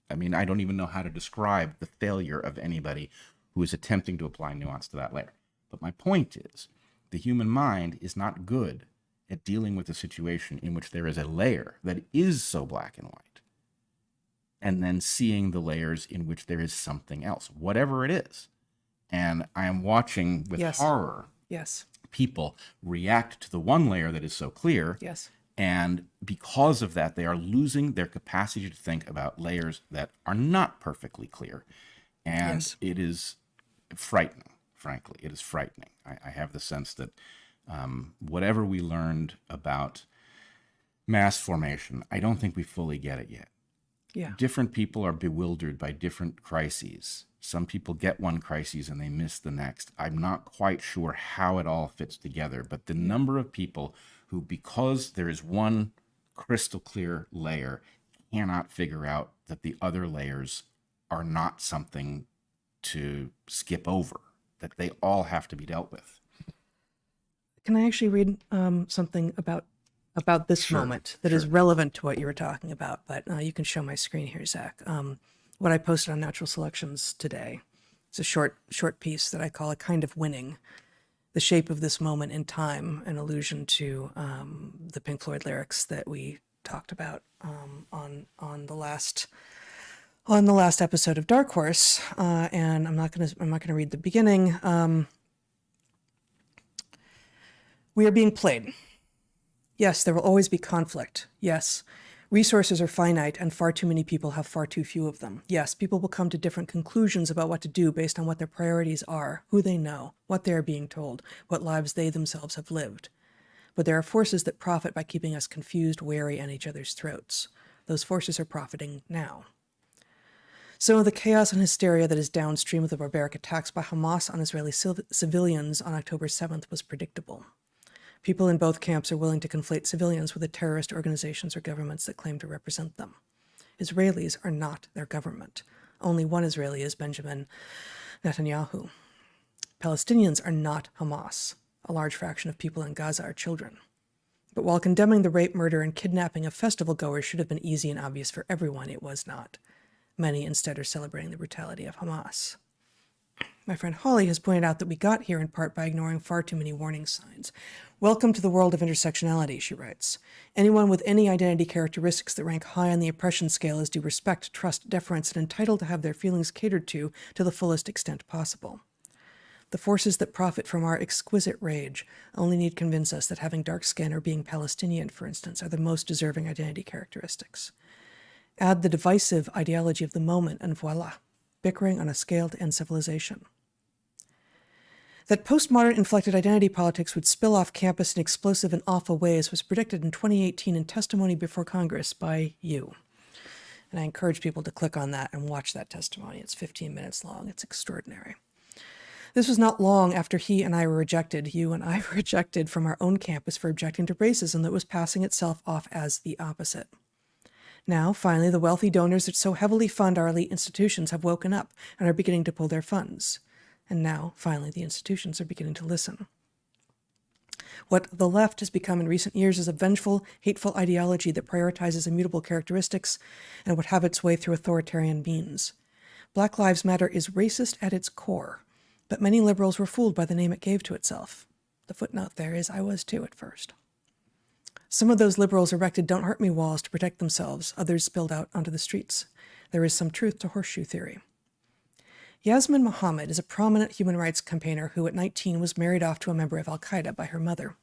I mean, I don't even know how to describe the failure of anybody who is attempting to apply nuance to that layer. But my point is, the human mind is not good at dealing with a situation in which there is a layer that is so black and white and then seeing the layers in which there is something else, whatever it is. And I am watching with
Yes.
horror
Yes.
people react to the one layer that is so clear.
Yes.
And because of that, they are losing their capacity to think about layers that are not perfectly clear. And
Yes.
it is frightening, frankly. It is frightening. I have the sense that whatever we learned about mass formation, I don't think we fully get it yet.
Yeah.
Different people are bewildered by different crises. Some people get one crisis and they miss the next. I'm not quite sure how it all fits together, but the number of people who, because there is one crystal clear layer, cannot figure out that the other layers are not something to skip over, that they all have to be dealt with.
Can I actually read something about this
Sure,
moment that is relevant to what you were talking about? But you can show my screen here, Zach. What I posted on Natural Selections today. It's a short piece that I call A Kind of Winning: The Shape of This Moment in Time, an allusion to the Pink Floyd lyrics that we talked about on the last episode of Dark Horse. And I'm not gonna read the beginning. We are being played. Yes, there will always be conflict. Yes, resources are finite and far too many people have far too few of them. Yes, people will come to different conclusions about what to do based on what their priorities are, who they know, what they are being told, what lives they themselves have lived. But there are forces that profit by keeping us confused, wary, and each other's throats. Those forces are profiting now. So the chaos and hysteria that is downstream of the barbaric attacks by Hamas on Israeli civilians on October 7th was predictable. People in both camps are willing to conflate civilians with the terrorist organizations or governments that claim to represent them. Israelis are not their government. Only one Israeli is Benjamin Netanyahu. Palestinians are not Hamas. A large fraction of people in Gaza are children. But while condemning the rape, murder, and kidnapping of festival goers should have been easy and obvious for everyone, it was not. Many instead are celebrating the brutality of Hamas. My friend Holly has pointed out that we got here in part by ignoring far too many warning signs. Welcome to the world of intersectionality, she writes. Anyone with any identity characteristics that rank high on the oppression scale is due respect, trust, deference, and entitled to have their feelings catered to the fullest extent possible. The forces that profit from our exquisite rage only need convince us that having dark skin or being Palestinian, for instance, are the most deserving identity characteristics. Add the divisive ideology of the moment, and voila, bickering on a scale to end civilization. That postmodern inflected identity politics would spill off campus in explosive and awful ways was predicted in 2018 in testimony before Congress by you. And I encourage people to click on that and watch that testimony. It's 15 minutes long. It's extraordinary. This was not long after you and I were rejected from our own campus for objecting to racism that was passing itself off as the opposite. Now, finally, the wealthy donors that so heavily fund our elite institutions have woken up and are beginning to pull their funds. And now, finally, the institutions are beginning to listen. What the left has become in recent years is a vengeful, hateful ideology that prioritizes immutable characteristics and would have its way through authoritarian means. Black Lives Matter is racist at its core, but many liberals were fooled by the name it gave to itself. The footnote there is, I was too at first. Some of those liberals erected Don't Hurt Me walls to protect themselves. Others spilled out onto the streets. There is some truth to horseshoe theory. Yasmin Mohammed is a prominent human rights campaigner who at 19 was married off to a member of al-Qaeda by her mother.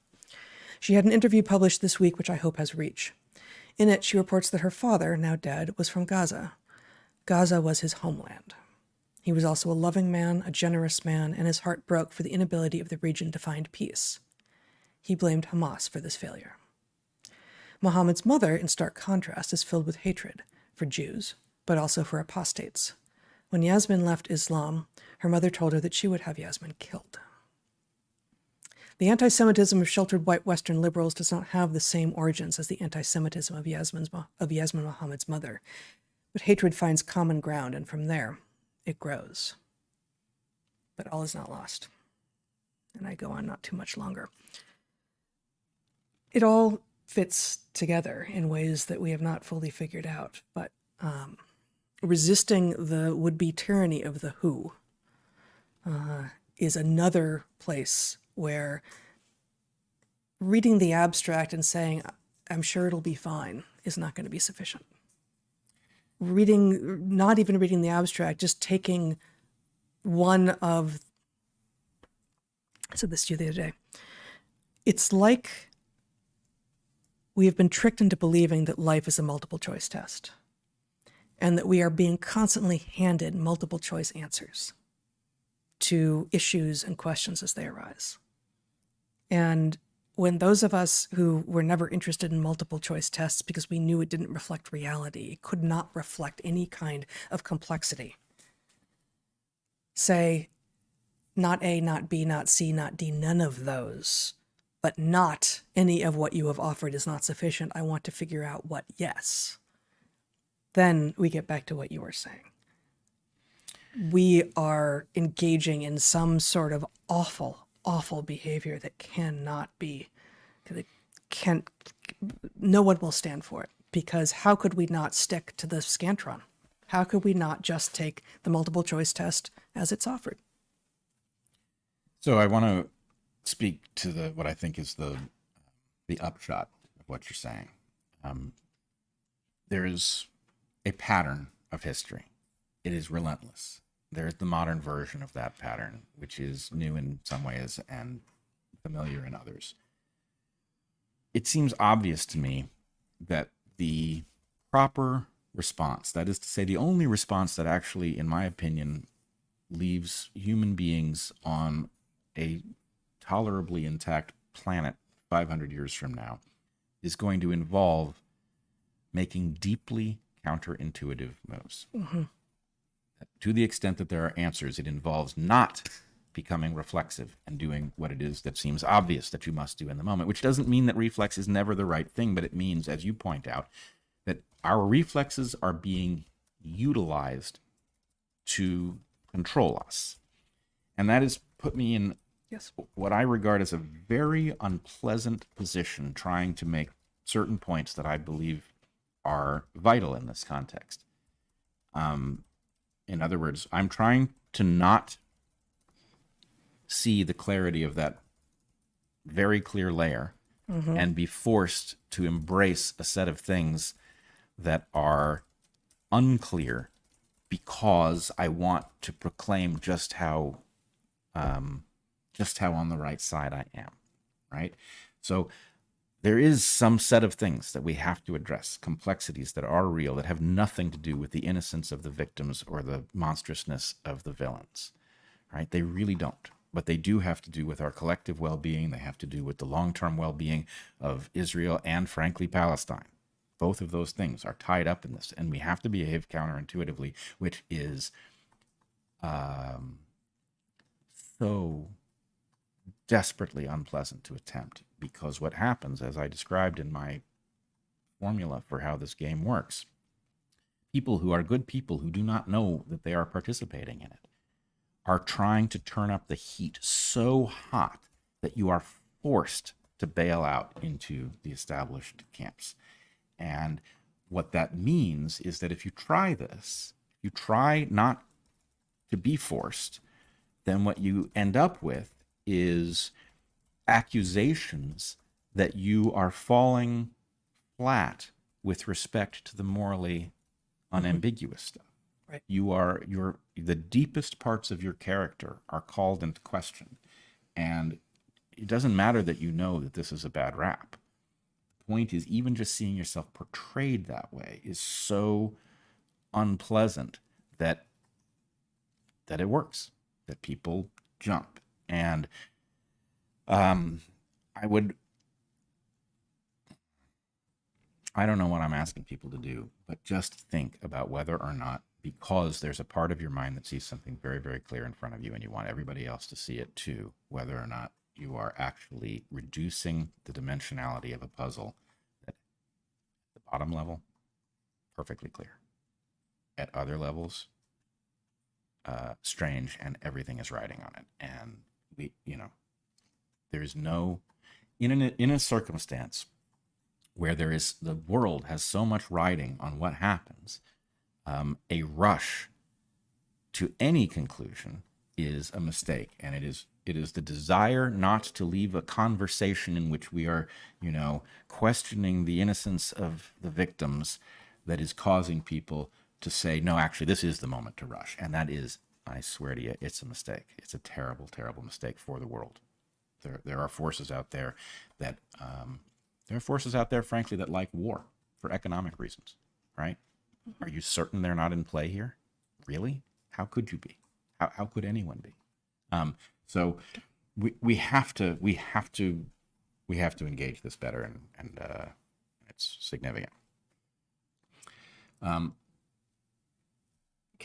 She had an interview published this week, which I hope has reach. In it, she reports that her father, now dead, was from Gaza. Gaza was his homeland. He was also a loving man, a generous man, and his heart broke for the inability of the region to find peace. He blamed Hamas for this failure. Mohammed's mother, in stark contrast, is filled with hatred for Jews, but also for apostates. When Yasmin left Islam, her mother told her that she would have Yasmin killed. The anti-Semitism of sheltered white Western liberals does not have the same origins as the anti-Semitism of Yasmin Mohammed's mother, but hatred finds common ground, and from there, it grows. But all is not lost. And I go on not too much longer. It all fits together in ways that we have not fully figured out, but resisting the would-be tyranny of the who is another place where reading the abstract and saying, I'm sure it'll be fine, is not going to be sufficient. not even reading the abstract, just taking one of, I said this to you the other day. It's like we have been tricked into believing that life is a multiple choice test and that we are being constantly handed multiple choice answers to issues and questions as they arise. And when those of us who were never interested in multiple choice tests because we knew it didn't reflect reality, it could not reflect any kind of complexity, say, not A, not B, not C, not D, none of those, but not any of what you have offered is not sufficient. I want to figure out what yes. Then we get back to what you were saying. We are engaging in some sort of awful, awful behavior that cannot be, no one will stand for it, because how could we not stick to the Scantron? How could we not just take the multiple choice test as it's offered?
So I want to speak to what I think is the upshot of what you're saying. There is a pattern of history. It is relentless. There's the modern version of that pattern, which is new in some ways and familiar in others. It seems obvious to me that the proper response, that is to say, the only response that actually, in my opinion, leaves human beings on a tolerably intact planet 500 years from now, is going to involve making deeply counterintuitive moves. Mm-hmm. To the extent that there are answers, it involves not becoming reflexive and doing what it is that seems obvious that you must do in the moment, which doesn't mean that reflex is never the right thing, but it means, as you point out, that our reflexes are being utilized to control us. And that has put me in what I regard as a very unpleasant position, trying to make certain points that I believe are vital in this context. In other words, I'm trying to not see the clarity of that very clear layer and be forced to embrace a set of things that are unclear because I want to proclaim just how on the right side I am, right? So there is some set of things that we have to address, complexities that are real, that have nothing to do with the innocence of the victims or the monstrousness of the villains, right? They really don't. But they do have to do with our collective well-being. They have to do with the long-term well-being of Israel and, frankly, Palestine. Both of those things are tied up in this, and we have to behave counterintuitively, which is so desperately unpleasant to attempt, because what happens, as I described in my formula for how this game works, people who are good people who do not know that they are participating in it are trying to turn up the heat so hot that you are forced to bail out into the established camps. And what that means is that if you try this, you try not to be forced, then what you end up with is accusations that you are falling flat with respect to the morally unambiguous stuff.
Right.
The deepest parts of your character are called into question. And it doesn't matter that you know that this is a bad rap. The point is, even just seeing yourself portrayed that way is so unpleasant that it works, that people jump. And I don't know what I'm asking people to do, but just think about whether or not, because there's a part of your mind that sees something very, very clear in front of you and you want everybody else to see it too, whether or not you are actually reducing the dimensionality of a puzzle at the bottom level, perfectly clear. At other levels, strange, and everything is riding on it. And there's no, in a circumstance where the world has so much riding on what happens, a rush to any conclusion is a mistake. And it is the desire not to leave a conversation in which we are, questioning the innocence of the victims that is causing people to say, no, actually, this is the moment to rush. And that is, I swear to you, it's a mistake. It's a terrible, terrible mistake for the world. There are forces out there that, frankly, that like war for economic reasons, right? Are you certain they're not in play here? Really? How could you be? How could anyone be? So we have to engage this better, and it's significant. Can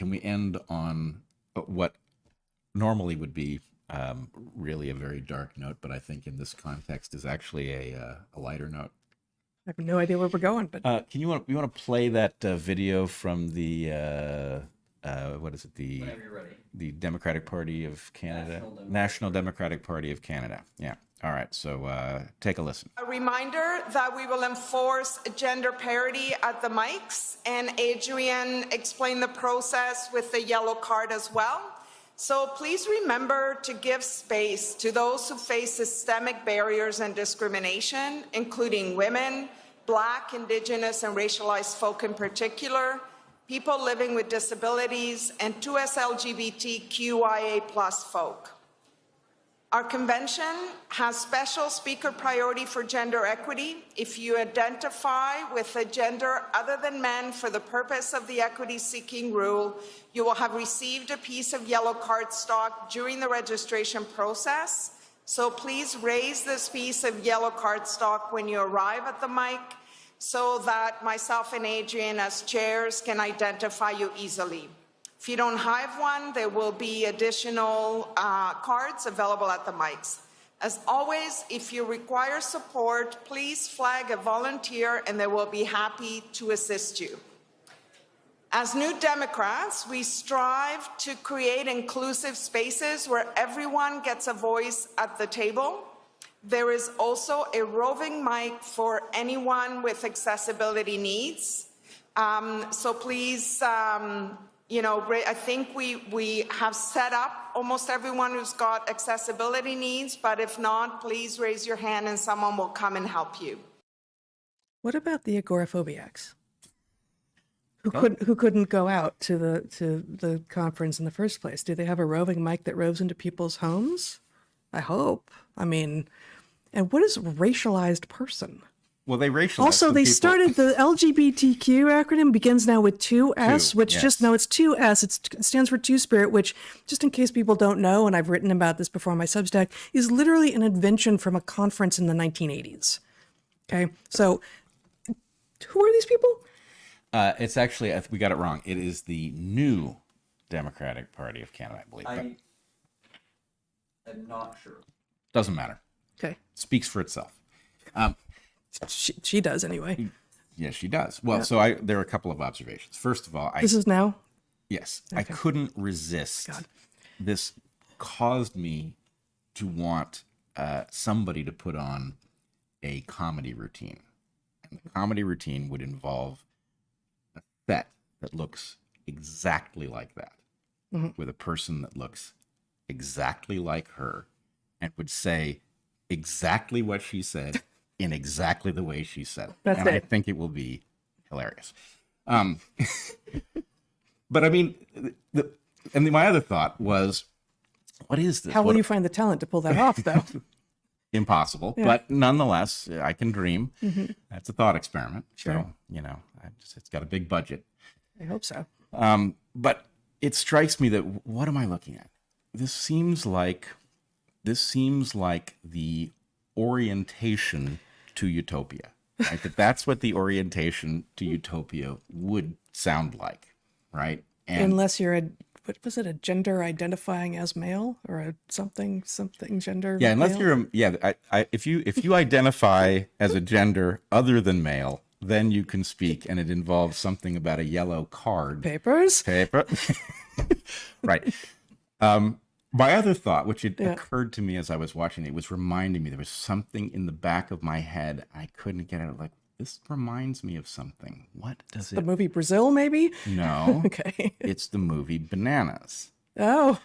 we end on what normally would be really a very dark note, but I think in this context is actually a lighter note?
I have no idea where we're going, but
you want to play that video from the what is it,
Whenever you're ready.
the Democratic Party of Canada, National Democratic Party of Canada? Yeah. All right. So take a listen.
A reminder that we will enforce gender parity at the mics, and Adrian explained the process with the yellow card as well. So please remember to give space to those who face systemic barriers and discrimination, including women, Black, Indigenous, and racialized folk in particular, people living with disabilities, and 2S LGBTQIA+ folk. Our convention has special speaker priority for gender equity. If you identify with a gender other than men for the purpose of the equity-seeking rule, you will have received a piece of yellow cardstock during the registration process. So please raise this piece of yellow cardstock when you arrive at the mic so that myself and Adrian as chairs can identify you easily. If you don't have one, there will be additional cards available at the mics. As always, if you require support, please flag a volunteer and they will be happy to assist you. As New Democrats, we strive to create inclusive spaces where everyone gets a voice at the table. There is also a roving mic for anyone with accessibility needs. So please, I think we have set up almost everyone who's got accessibility needs, but if not, please raise your hand and someone will come and help you.
what about the agoraphobiacs who couldn't go out to the conference in the first place? Do they have a roving mic that roves into people's homes? I hope. I mean, and what is racialized person?
Well, they racialized.
Also, they started the LGBTQ acronym begins now with 2S, which
yes.
just, no, it's 2S. It stands for Two-Spirit, which, just in case people don't know, and I've written about this before on my Substack, is literally an invention from a conference in the 1980s. Okay, so who are these people?
It's actually, we got it wrong. It is the New Democratic Party of Canada, I believe.
I am not sure.
Doesn't matter.
Okay,
Speaks for itself.
she does anyway.
Yes, she does. Well, so there are a couple of observations. First of all,
This is now?
yes, I couldn't resist.
God.
This caused me to want somebody to put on a comedy routine. And the comedy routine would involve a set that looks exactly like that, with a person that looks exactly like her and would say exactly what she said in exactly the way she said it.
That's
and
it.
I think it will be hilarious. But I mean, my other thought was, what is this?
How will you find the talent to pull that off, though?
Impossible,
Yeah.
but nonetheless, I can dream. That's a thought experiment.
Sure.
So, it's got a big budget.
I hope so.
But it strikes me that what am I looking at? This seems like the orientation to utopia. Right? That's what the orientation to utopia would sound like, right? And
Unless you're what was it, a gender identifying as male or a something gender?
yeah, unless
male?
you're if you identify as a gender other than male, then you can speak, and it involves something about a yellow card.
Papers?
Paper. Right. My other thought, which occurred to me as I was watching it, was reminding me there was something in the back of my head. I couldn't get it. Like, this reminds me of something. What does
The
it?
movie Brazil, maybe?
No.
Okay.
It's the movie Bananas.
Oh,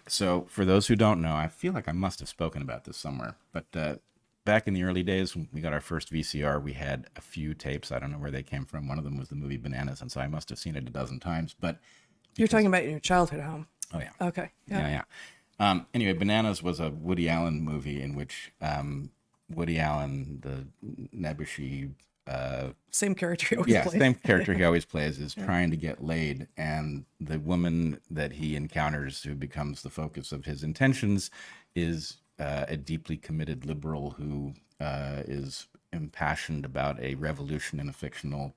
So for those who don't know, I feel like I must have spoken about this somewhere, but back in the early days when we got our first VCR, we had a few tapes. I don't know where they came from. One of them was the movie Bananas, and so I must have seen it a dozen times. But
You're talking about in your childhood home.
oh yeah,
Okay. Yeah.
yeah. Anyway, Bananas was a Woody Allen movie in which Woody Allen, the Nebuchadnezzar,
Same character he always plays.
same character he always plays, is trying to get laid, and the woman that he encounters, who becomes the focus of his intentions, is a deeply committed liberal who is impassioned about a revolution in a fictional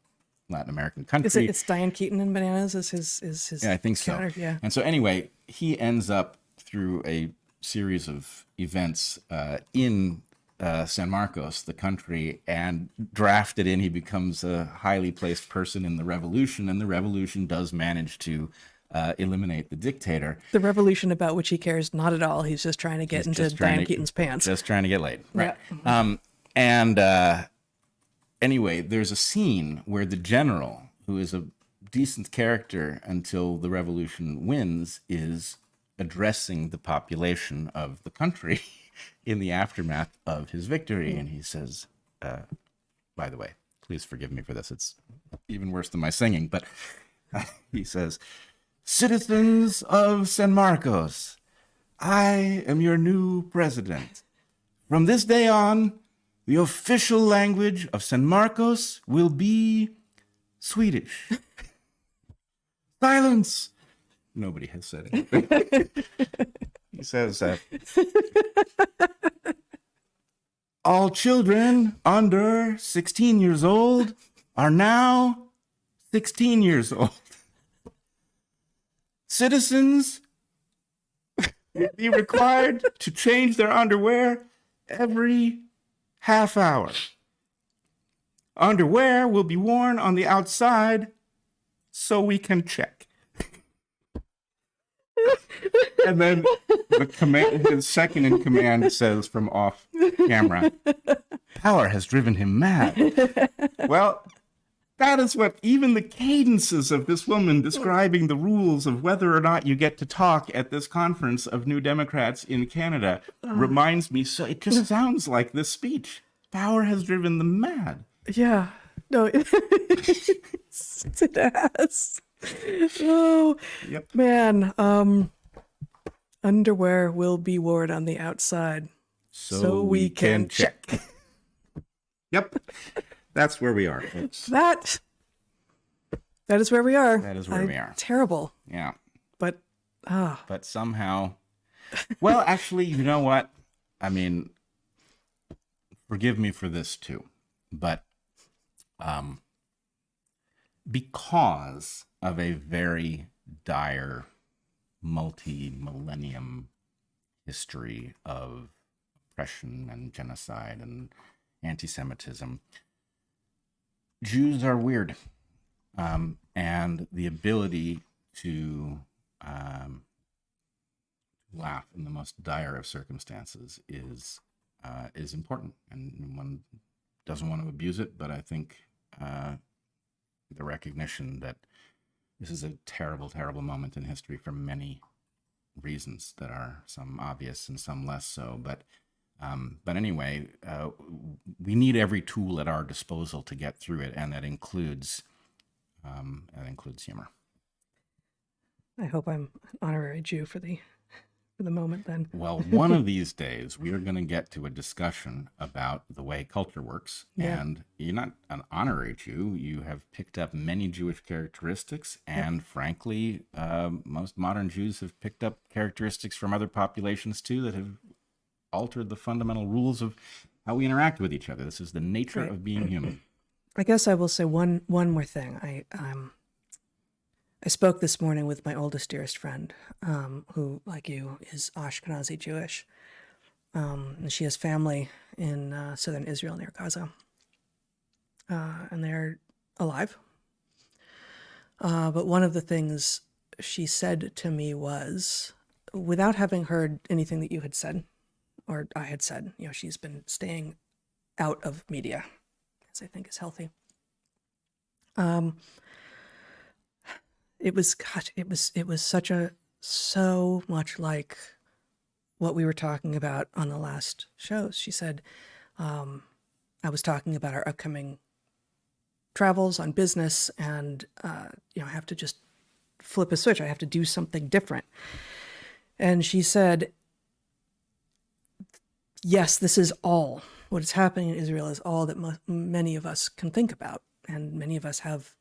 Latin American country.
It's Diane Keaton in Bananas is his
Yeah, I think so.
counter? Yeah.
And so anyway, he ends up through a series of events in San Marcos, the country, and drafted in. He becomes a highly placed person in the revolution, and the revolution does manage to eliminate the dictator.
The revolution about which he cares not at all. He's just trying to get into Diane Keaton's pants.
Just trying to get laid. Right.
Yeah.
Anyway, there's a scene where the general, who is a decent character until the revolution wins, is addressing the population of the country in the aftermath of his victory. And he says, by the way, please forgive me for this. It's even worse than my singing. But he says, "Citizens of San Marcos, I am your new president. From this day on, the official language of San Marcos will be Swedish." Silence! Nobody has said anything. He says, "All children under 16 years old are now 16 years old. Citizens will be required to change their underwear every half hour. Underwear will be worn on the outside so we can check." And then his second in command says from off camera, "Power has driven him mad." Well, that is what even the cadences of this woman describing the rules of whether or not you get to talk at this conference of New Democrats in Canada reminds me. So it just sounds like this speech. Power has driven them mad.
Yeah. No, it has. Oh,
Yep.
man. Underwear will be worn on the outside so we can check.
Yep. That's where we are, folks.
That is where we are.
That is where we are.
Terrible.
Yeah.
But,
But somehow, well, actually, you know what? I mean, forgive me for this too, but because of a very dire multi-millennium history of oppression and genocide and anti-Semitism, Jews are weird. And the ability to laugh in the most dire of circumstances is important, and one doesn't want to abuse it. But I think the recognition that this is a terrible, terrible moment in history for many reasons that are some obvious and some less so. But anyway, we need every tool at our disposal to get through it, and that includes humor.
I hope I'm an honorary Jew for the moment then.
Well, one of these days we are going to get to a discussion about the way culture works.
Yeah.
And you're not an honorary Jew. You have picked up many Jewish characteristics, and frankly, most modern Jews have picked up characteristics from other populations too that have altered the fundamental rules of how we interact with each other. This is the nature
Right.
of being human.
I guess I will say one more thing. I spoke this morning with my oldest, dearest friend, who, like you, is Ashkenazi Jewish. And she has family in southern Israel near Gaza. And they're alive. But one of the things she said to me was, without having heard anything that you had said, or I had said, she's been staying out of media, as I think is healthy. It was so much like what we were talking about on the last shows. She said, I was talking about our upcoming travels on business, and I have to just flip a switch. I have to do something different. And she said, yes, this is all what is happening in Israel is all that many of us can think about, and many of us have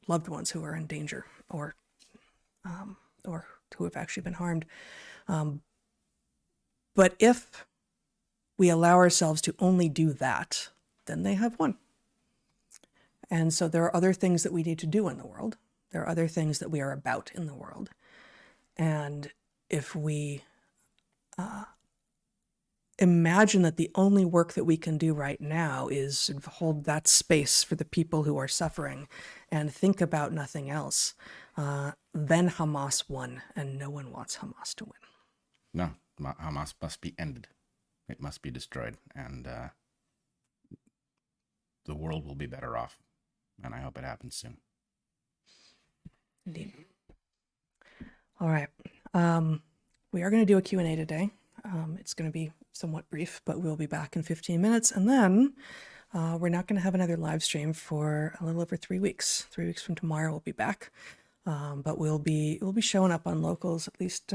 loved ones who are in danger or who have actually been harmed. But if we allow ourselves to only do that, then they have won. And so there are other things that we need to do in the world. There are other things that we are about in the world. And if we imagine that the only work that we can do right now is sort of hold that space for the people who are suffering and think about nothing else, then Hamas won, and no one wants Hamas to win.
No, Hamas must be ended. It must be destroyed, and the world will be better off. And I hope it happens soon.
Indeed. All right. We are going to do a Q&A today. It's going to be somewhat brief, but we'll be back in 15 minutes. And then we're not going to have another live stream for a little over 3 weeks. 3 weeks from tomorrow, we'll be back. But we'll be showing up on Locals at least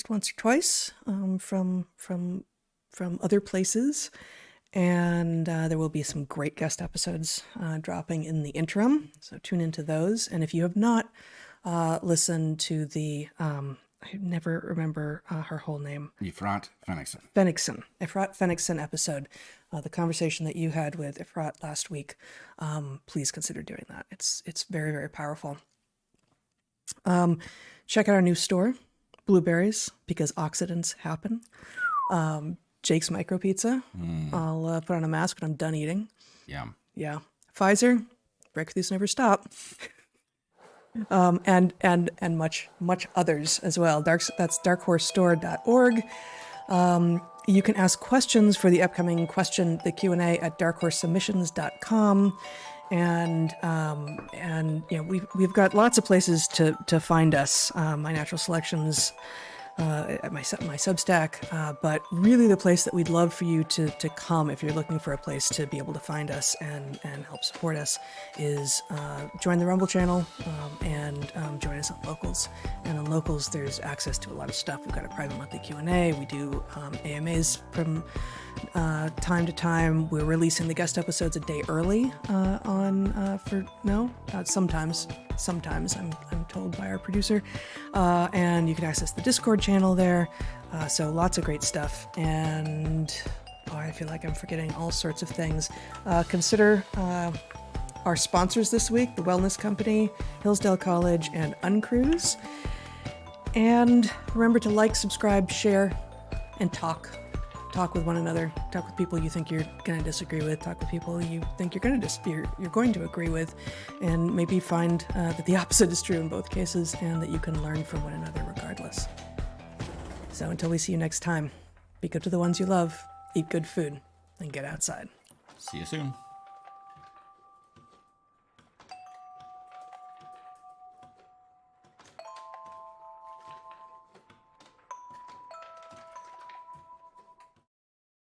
once or twice from other places. And there will be some great guest episodes dropping in the interim. So tune into those. And if you have not listened to the, I never remember her whole name.
Efrat Fenixon.
Efrat Fenixon episode, the conversation that you had with Efrat last week. Please consider doing that. It's very, very powerful. Check out our new store, Blueberries, because accidents happen. Jake's Micro Pizza. I'll put on a mask when I'm done eating.
Yum.
Yeah. Pfizer, breakthroughs never stop. And much others as well. That's darkhorsestore.org. You can ask questions for the upcoming the Q&A at darkhorsesubmissions.com. And we've got lots of places to find us. My Natural Selections, at my Substack, but really the place that we'd love for you to come if you're looking for a place to be able to find us and help support us is join the Rumble channel and join us on Locals. And on Locals, there's access to a lot of stuff. We've got a private monthly Q&A. We do AMAs from time to time. We're releasing the guest episodes a day early sometimes I'm told by our producer, and you can access the Discord channel there. So lots of great stuff, and I feel like I'm forgetting all sorts of things. Consider our sponsors this week: the Wellness Company, Hillsdale College, and Uncruise. And remember to like, subscribe, share, and talk with one another. Talk with people you think you're going to disagree with. Talk with people you think you're going to agree with, and maybe find that the opposite is true in both cases, and that you can learn from one another regardless. So until we see you next time, be good to the ones you love, eat good food, and get outside.
See you soon.